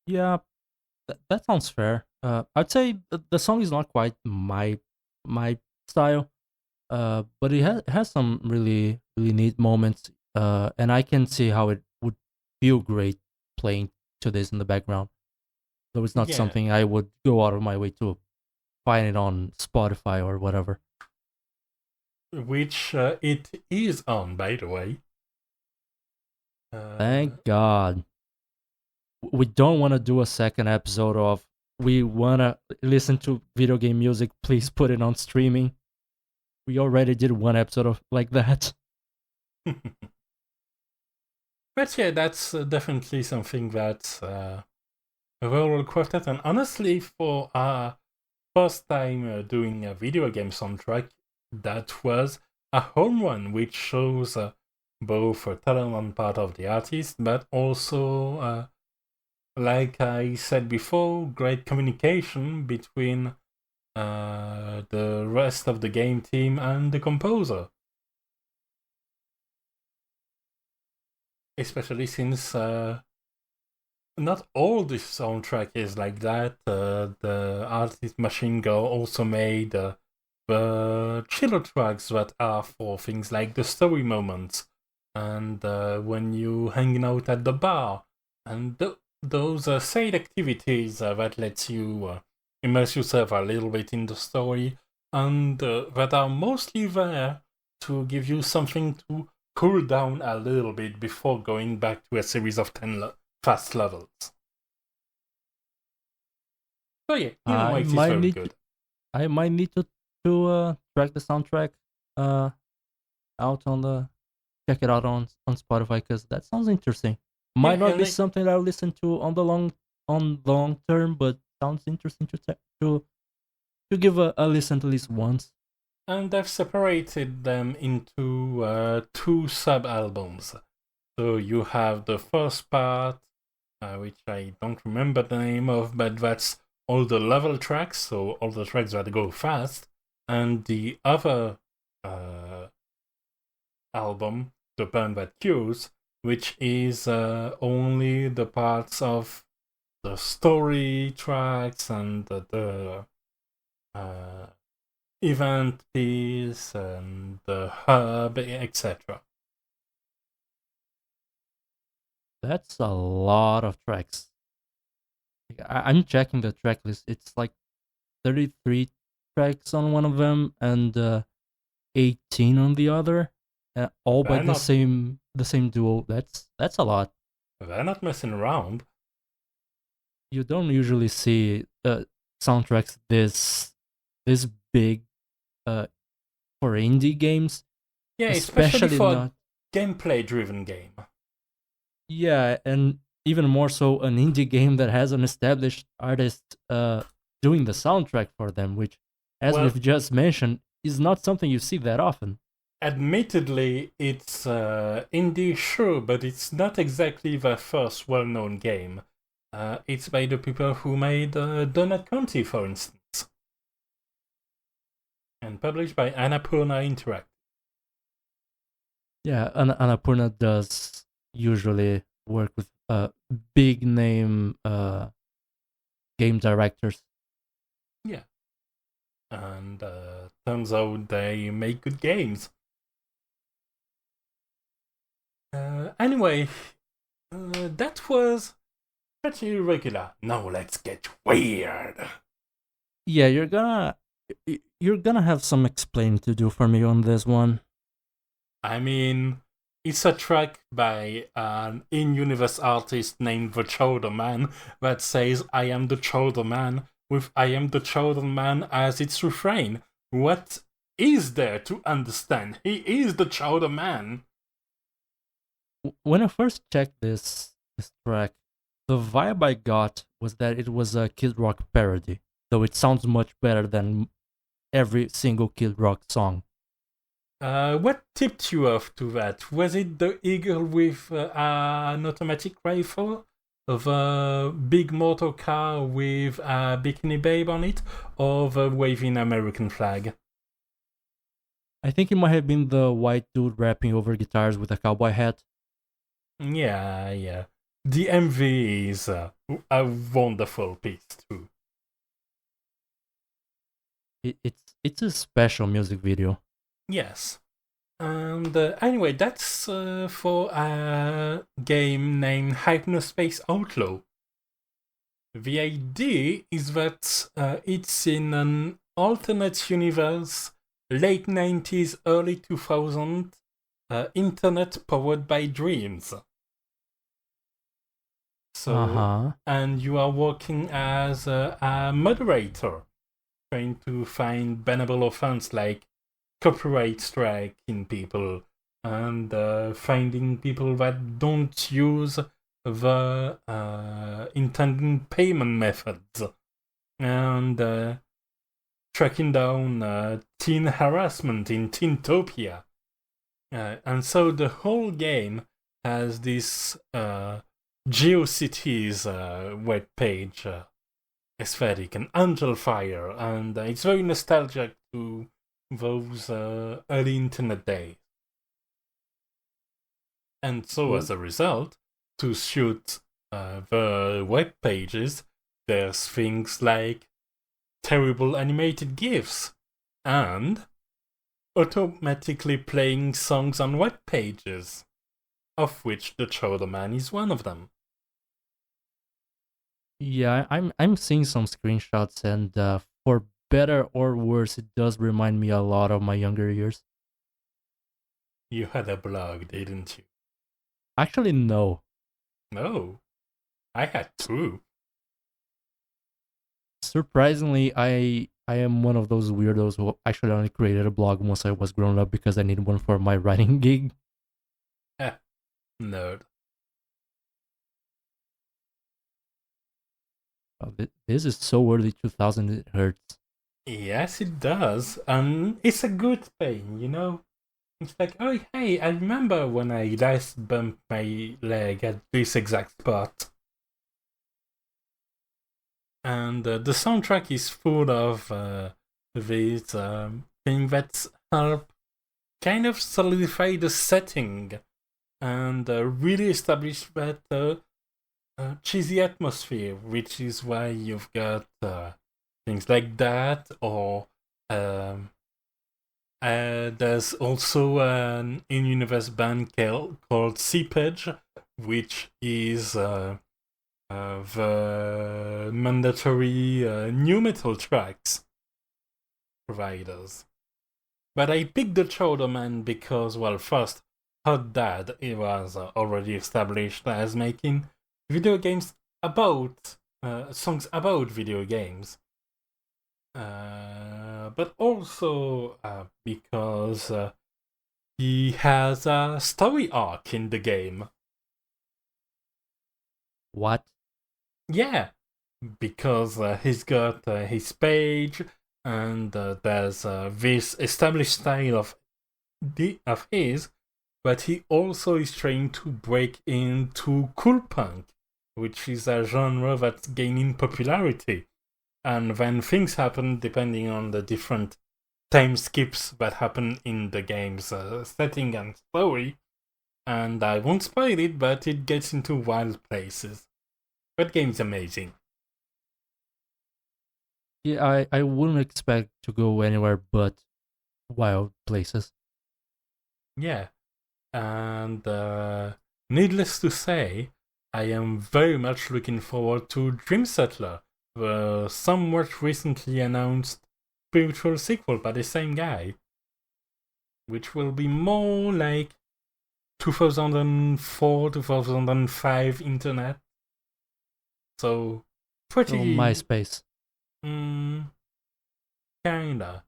Yeah, that sounds fair. I'd say the song is not quite my style, but it has some really neat moments, and I can see how it would feel great playing to this in the background. Though it's not something I would go out of my way to find it on Spotify or whatever.
Which it is on, by the way.
Thank God. We don't want to do a second episode of we want to listen to video game music, please put it on streaming. We already did one episode of like that.
But yeah, that's definitely something that's very well crafted. And honestly, for our first time doing a video game soundtrack, that was a home run, which shows both talent on part of the artist, but also, like I said before, great communication between the rest of the game team and the composer. Especially since not all the soundtrack is like that. The artist Machine Girl also made the chiller tracks that are for things like the story moments and when you hanging out at the bar and those side activities that lets you immerse yourself a little bit in the story and that are mostly there to give you something to cool down a little bit before going back to a series of 10 fast levels. So yeah,
I
it's
might
very
need
good.
I might need to track the soundtrack out on the check it out on Spotify because that sounds interesting. Might not be something that I'll listen to on the long term, but sounds interesting to give a listen at least once.
And I've separated them into two sub-albums. So you have the first part, which I don't remember the name of, but that's all the level tracks, so all the tracks that go fast. And the other album, The Burn That Cures, which is only the parts of the story tracks and the event piece and the hub, etc.
That's a lot of tracks. I'm checking the track list. It's like 33 tracks on one of them and 18 on the other, all by the same duo. That's a lot.
They're not messing around.
You don't usually see soundtracks this big for indie games.
Yeah, especially for a gameplay-driven game.
Yeah, and even more so an indie game that has an established artist doing the soundtrack for them, which, as we've just mentioned, is not something you see that often.
Admittedly, it's indie, sure, but it's not exactly their first well-known game. It's by the people who made Donut County, for instance. And published by Annapurna Interactive.
Yeah, Annapurna does usually work with big name game directors.
Yeah. And turns out they make good games. Anyway, that was pretty regular. Now let's get weird.
Yeah, you're gonna have some explaining to do for me on this one.
I mean, it's a track by an in-universe artist named the Chowder Man that says "I am the Chowder Man" with "I am the Chowder Man" as its refrain. What is there to understand? He is the Chowder Man.
When I first checked this track, the vibe I got was that it was a Kid Rock parody, though it sounds much better than every single Kid Rock song.
What tipped you off to that? Was it the eagle with an automatic rifle? The big motor car with a bikini babe on it? Or the waving American flag?
I think it might have been the white dude rapping over guitars with a cowboy hat.
Yeah. The MV is a wonderful piece too.
It's a special music video.
Yes. And anyway, that's for a game named Hypnospace Outlaw. The idea is that it's in an alternate universe, late 90s, early 2000s, internet powered by dreams. So, and you are working as a moderator, trying to find bannable offense like copyright striking people and finding people that don't use the intended payment methods and tracking down teen harassment in Teentopia. And so the whole game has this GeoCities webpage aesthetic and Angel Fire, and it's very nostalgic to those early internet days. And so as a result, to shoot the web pages, there's things like terrible animated GIFs and automatically playing songs on web pages, of which the Chowder Man is one of them.
Yeah, I'm seeing some screenshots, and for better or worse, it does remind me a lot of my younger years.
You had a blog, didn't you?
Actually, no.
No, I had two.
Surprisingly, I am one of those weirdos who actually only created a blog once I was grown up because I needed one for my writing gig.
Nerd.
This is so early 2000, it hurts.
Yes, it does. And it's a good thing, you know? It's like, oh, hey, I remember when I last bumped my leg at this exact spot. And the soundtrack is full of these things that help kind of solidify the setting and really establish that cheesy atmosphere, which is why you've got things like that, or there's also an in-universe band called Seepage, which is the mandatory new metal tracks providers. But I picked the Chowder Man because, well, first, her dad was already established as making video games about songs about video games, but also because he has a story arc in the game.
What?
Yeah, because he's got his page, and there's this established style of his, but he also is trying to break into cool punk, which is a genre that's gaining popularity. And when things happen, depending on the different time skips that happen in the game's setting and story, and I won't spoil it, but it gets into wild places. That game's amazing.
Yeah, I wouldn't expect to go anywhere but wild places.
Yeah, and needless to say, I am very much looking forward to Dream Settler, the somewhat recently announced spiritual sequel by the same guy, which will be more like 2004, 2005 internet. So, pretty...
MySpace.
Kinda.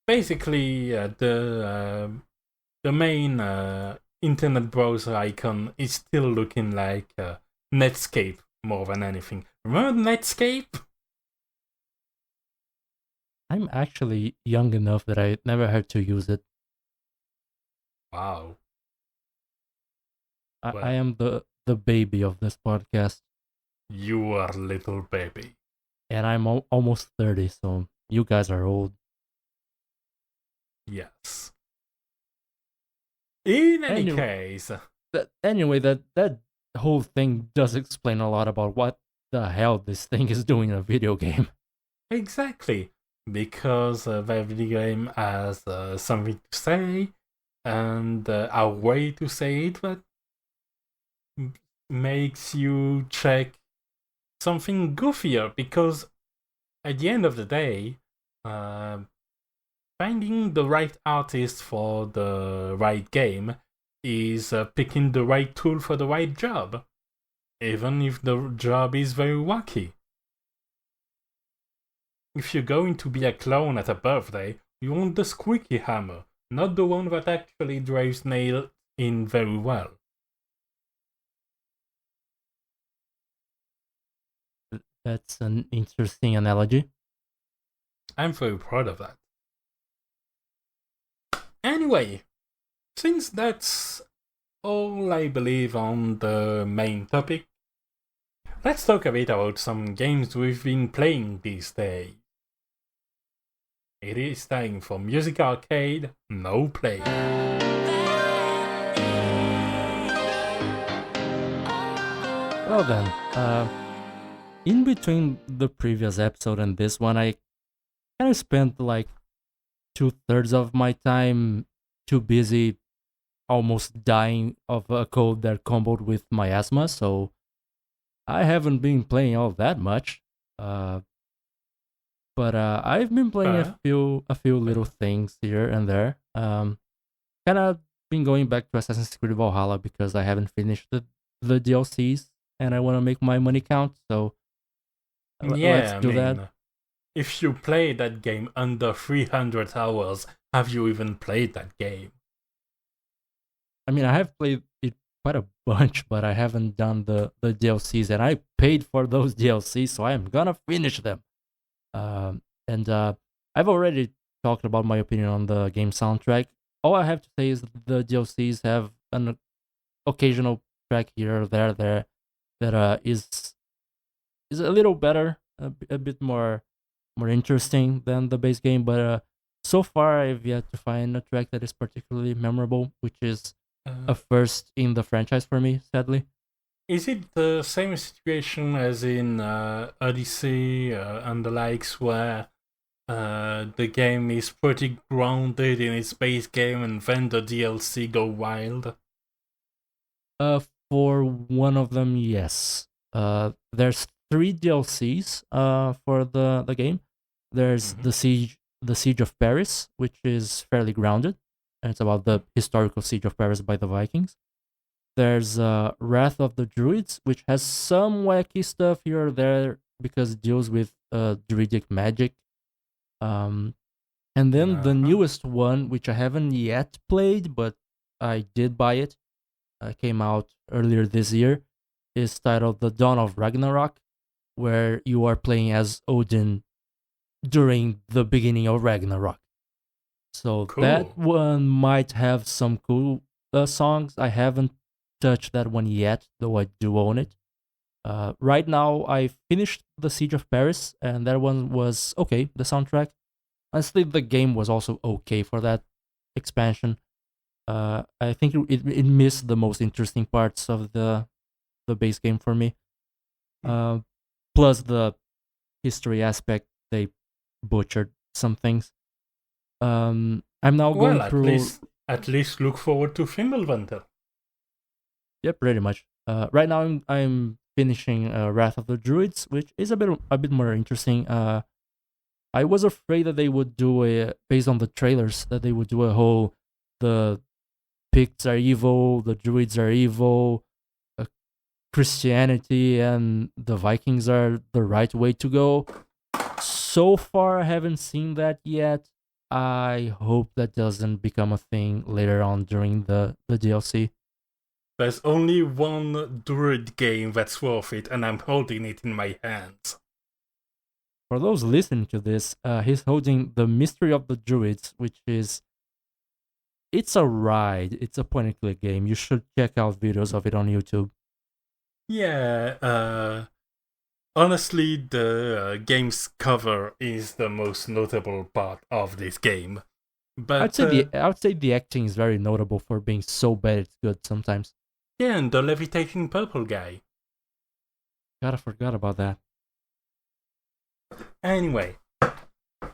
Basically, the main internet browser icon is still looking like Netscape more than anything. Remember Netscape?
I'm actually young enough that I never had to use it.
Wow. Well,
I am the baby of this podcast.
You are little baby.
And I'm almost 30, so you guys are old.
Yes. In any case...
That whole thing does explain a lot about what the hell this thing is doing in a video game.
Exactly. Because the video game has something to say, and a way to say it that makes you check something goofier, because at the end of the day, finding the right artist for the right game is picking the right tool for the right job, even if the job is very wacky. If you're going to be a clown at a birthday, you want the squeaky hammer, not the one that actually drives nails in very well.
That's an interesting analogy.
I'm very proud of that. Anyway, since that's all I believe on the main topic, let's talk a bit about some games we've been playing these days. It is time for Music Arcade No Play.
Well then, in between the previous episode and this one, I kind of spent like 2/3 of my time too busy, almost dying of a cold that comboed with my asthma. So I haven't been playing all that much. But I've been playing a few little things here and there. Kind of been going back to Assassin's Creed Valhalla because I haven't finished the DLCs and I want to make my money count. So let's do that.
If you play that game under 300 hours, have you even played that game?
I mean, I have played it quite a bunch, but I haven't done the DLCs, and I paid for those DLCs, so I am gonna finish them. And I've already talked about my opinion on the game soundtrack. All I have to say is the DLCs have an occasional track here or there that is a little better, a bit more interesting than the base game. But so far, I've yet to find a track that is particularly memorable, which is a first in the franchise for me, sadly.
Is it the same situation as in Odyssey and the likes, where the game is pretty grounded in its base game and then the DLC go wild?
For one of them, yes. There's 3 DLCs for the game. There's the Siege of Paris, which is fairly grounded, and it's about the historical siege of Paris by the Vikings. There's Wrath of the Druids, which has some wacky stuff here or there because it deals with druidic magic. And then the newest one, which I haven't yet played, but I did buy it, came out earlier this year, is titled The Dawn of Ragnarok, where you are playing as Odin during the beginning of Ragnarok. So cool. That one might have some cool songs. I haven't touched that one yet, though I do own it. Right now, I finished the Siege of Paris, and that one was okay, the soundtrack. Honestly, the game was also okay for that expansion. I think it missed the most interesting parts of the base game for me. Plus the history aspect, they butchered some things. I'm now going through.
At least look forward to Fimbulventer.
Yeah, pretty much. Right now, I'm finishing Wrath of the Druids, which is a bit more interesting. I was afraid that they would do based on the trailers, that they would do a whole the Picts are evil, the Druids are evil, Christianity and the Vikings are the right way to go. So far, I haven't seen that yet. I hope that doesn't become a thing later on during the DLC.
There's only one Druid game that's worth it, and I'm holding it in my hands.
For those listening to this, he's holding The Mystery of the Druids, which is... It's a ride. It's a point-and-click game. You should check out videos of it on YouTube.
Yeah, honestly, the game's cover is the most notable part of this game. But
I would say the acting is very notable for being so bad it's good sometimes.
Yeah, and the levitating purple guy.
God, I forgot about that.
Anyway,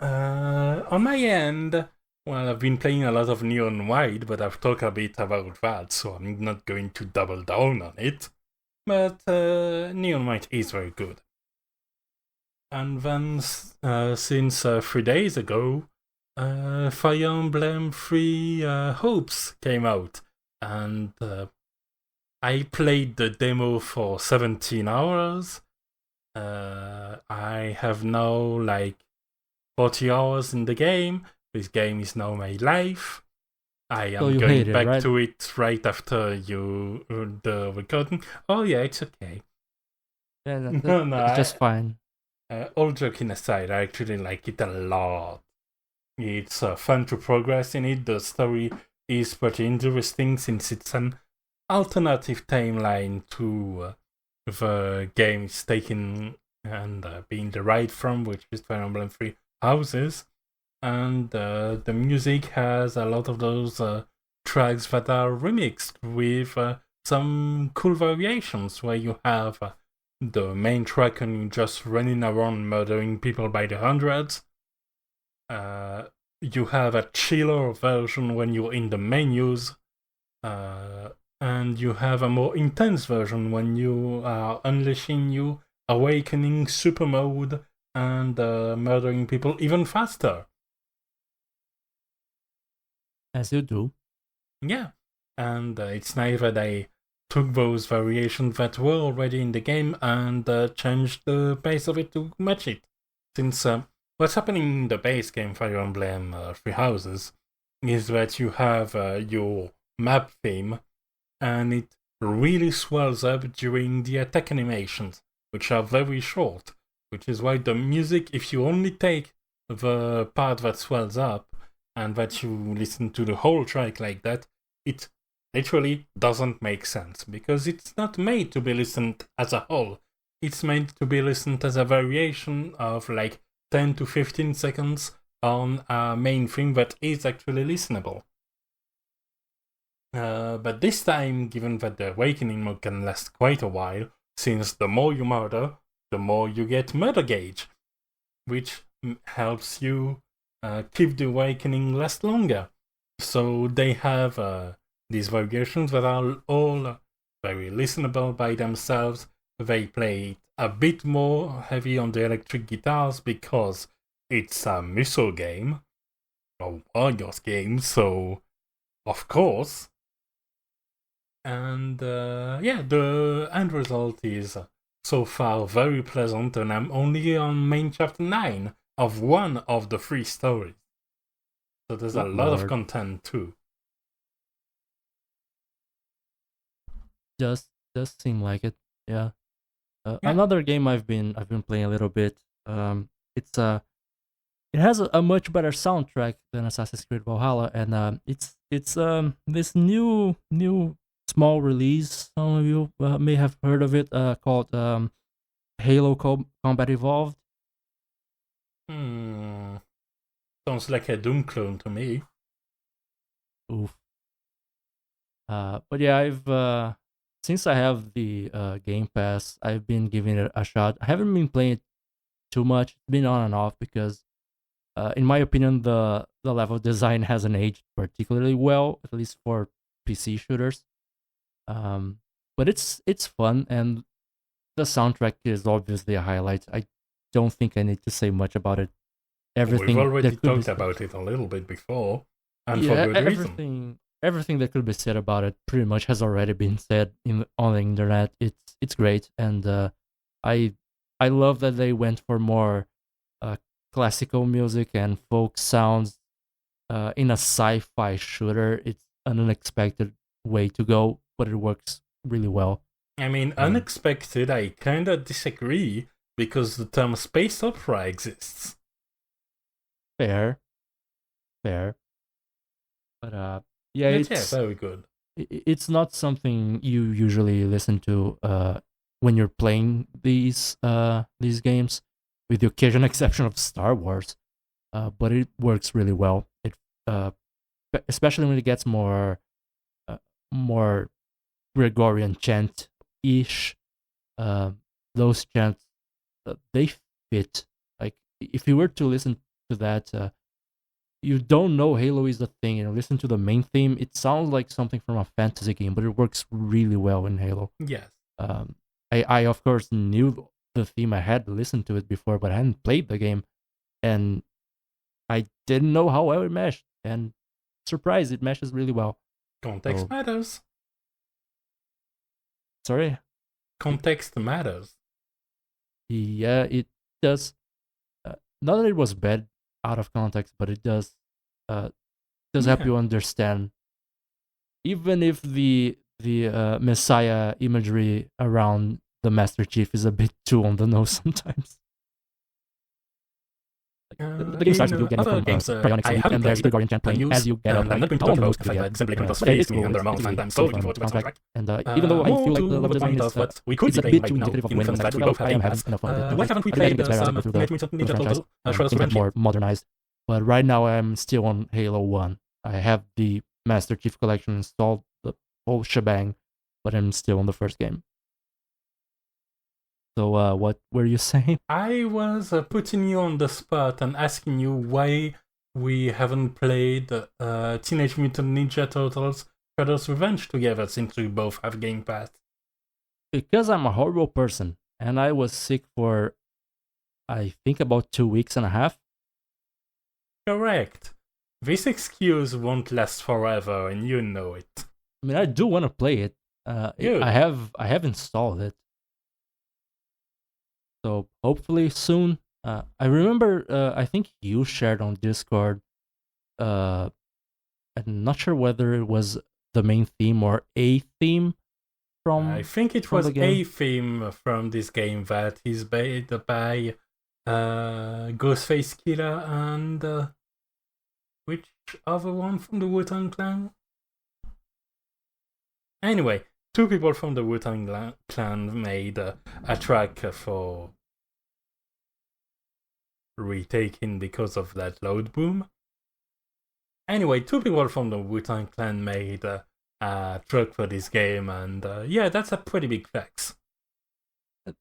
on my end, well, I've been playing a lot of Neon White, but I've talked a bit about that, so I'm not going to double down on it. But Neon White is very good. And then, since 3 days ago, Fire Emblem 3 Hopes came out, and I played the demo for 17 hours. I have now like 40 hours in the game. This game is now my life. I am going back to it right after the recording. Oh yeah, it's okay.
Yeah, it's just fine.
All joking aside, I actually like it a lot. It's fun to progress in it. The story is pretty interesting since it's an alternative timeline to the game it's taken and being derived from, which is Fire Emblem 3 Houses. And the music has a lot of those tracks that are remixed with some cool variations where you have the main track and you just running around murdering people by the hundreds. You have a chiller version when you're in the menus, and you have a more intense version when you are unleashing your awakening super mode and murdering people even faster.
As you do.
Yeah, and it's nice that they took those variations that were already in the game and changed the pace of it to match it. Since what's happening in the base game Fire Emblem Three Houses is that you have your map theme, and it really swells up during the attack animations, which are very short, which is why the music, if you only take the part that swells up and that you listen to the whole track like that, it literally doesn't make sense, because it's not made to be listened as a whole. It's made to be listened as a variation of like 10 to 15 seconds on a main theme that is actually listenable. But this time, given that the awakening mode can last quite a while, since the more you murder, the more you get murder gauge, which helps you keep the awakening last longer. So they have these variations that are all very listenable by themselves. They play it a bit more heavy on the electric guitars because it's a Musou game, a Warriors game, so of course. And the end result is so far very pleasant, and I'm only on main chapter 9 of one of the 3 stories. So there's a lot of content too.
Does seem like it, yeah. Another game I've been playing a little bit. It has a much better soundtrack than Assassin's Creed Valhalla, and it's this new small release. Some of you may have heard of it, called Halo Combat Evolved.
Sounds like a Doom clone to me.
Oof. But yeah, I've since I have the Game Pass, I've been giving it a shot. I haven't been playing it too much. It's been on and off because, in my opinion, the level design hasn't aged particularly well, at least for PC shooters. But it's fun, and the soundtrack is obviously a highlight. I don't think I need to say much about it.
We've already talked about it a little bit before, and for good reason.
Everything that could be said about it pretty much has already been said on the internet. It's great, and I love that they went for more classical music and folk sounds in a sci-fi shooter. It's an unexpected way to go, but it works really well.
I mean, unexpected, I kinda disagree, because the term space opera exists.
Fair. But yeah, it's
very good.
It's not something you usually listen to when you're playing these games, with the occasional exception of Star Wars. But it works really well. It especially when it gets more Gregorian chant-ish. Those chants, they fit. Like, if you were to listen to that, you don't know Halo is the thing, and listen to the main theme, it sounds like something from a fantasy game, but it works really well in Halo.
Yes.
I of course knew the theme. I had listened to it before, but I hadn't played the game, and I didn't know how well it meshed, and surprise, it meshes really well.
Context matters.
Sorry?
Context matters.
Yeah, it does. Not that it was bad out of context, but it does help you understand. Even if the Messiah imagery around the Master Chief is a bit too on the nose sometimes. The game starts with you getting from cryonics, and there's Gregorian chant playing as you get up.
I'm not going to talk about the fact that simply because it's me under M.O.O.N, and I'm so looking forward to that soundtrack.
And even though I feel like the level design is
we could be
a bit too
playing right
indicative of
now,
when
that we both have Game Pass. Why haven't we played some Teenage Mutant Ninja Turtles Shredder's Revenge?
More modernized. But right now I'm still on Halo 1. I have the Master Chief Collection installed, the whole shebang, but I'm still on the first game. So what were you saying?
I was putting you on the spot and asking you why we haven't played Teenage Mutant Ninja Turtles Shredder's Revenge together since we both have Game Pass.
Because I'm a horrible person, and I was sick for, I think, about 2 weeks and a half.
Correct. This excuse won't last forever, and you know it.
I mean, I do want to play it. I have installed it. So hopefully soon. I remember, I think you shared on Discord. I'm not sure whether it was the main theme or a theme from.
I think it was a theme from this game that is made by Ghostface Killer and which other one from the Wu-Tang Clan? Anyway, 2 people from the Wu-Tang Clan made a track for retaking because of that load boom. Anyway, 2 people from the Wu-Tang Clan made a track for this game, and yeah, that's a pretty big flex.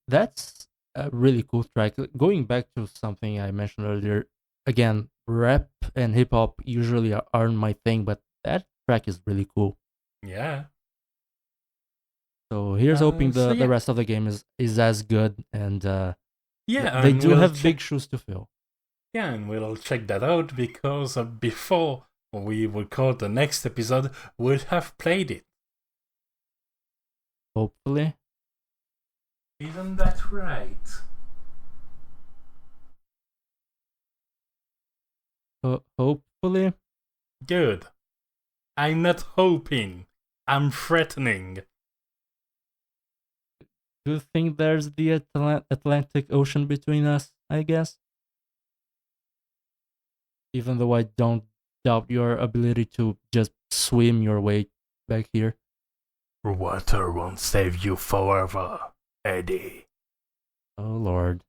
That's a really cool track. Going back to something I mentioned earlier, again, rap and hip hop usually aren't my thing, but that track is really cool.
Yeah.
So here's hoping the rest of the game is as good, and they do have big shoes to fill.
Yeah, and we'll check that out because before we record the next episode, we'll have played it.
Hopefully.
Isn't that right?
Hopefully.
Good. I'm not hoping. I'm threatening.
Do you think there's the Atlantic Ocean between us, I guess? Even though I don't doubt your ability to just swim your way back here.
Water won't save you forever, Eddie.
Oh, Lord.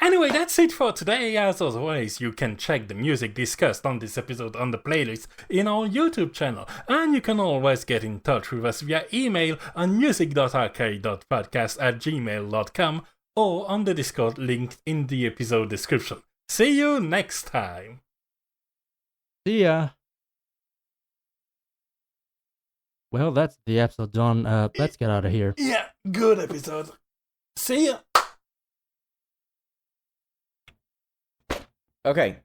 Anyway, that's it for today. As always, you can check the music discussed on this episode on the playlist in our YouTube channel, and you can always get in touch with us via email on music.arcade.podcast@gmail.com or on the Discord linked in the episode description. See you next time!
See ya! Well, that's the episode done. Let's get out of here.
Yeah, good episode. See ya!
Okay.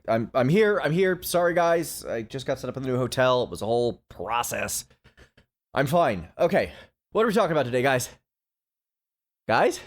I'm here. Sorry, guys. I just got set up in the new hotel. It was a whole process. I'm fine. Okay. What are we talking about today, guys? Guys?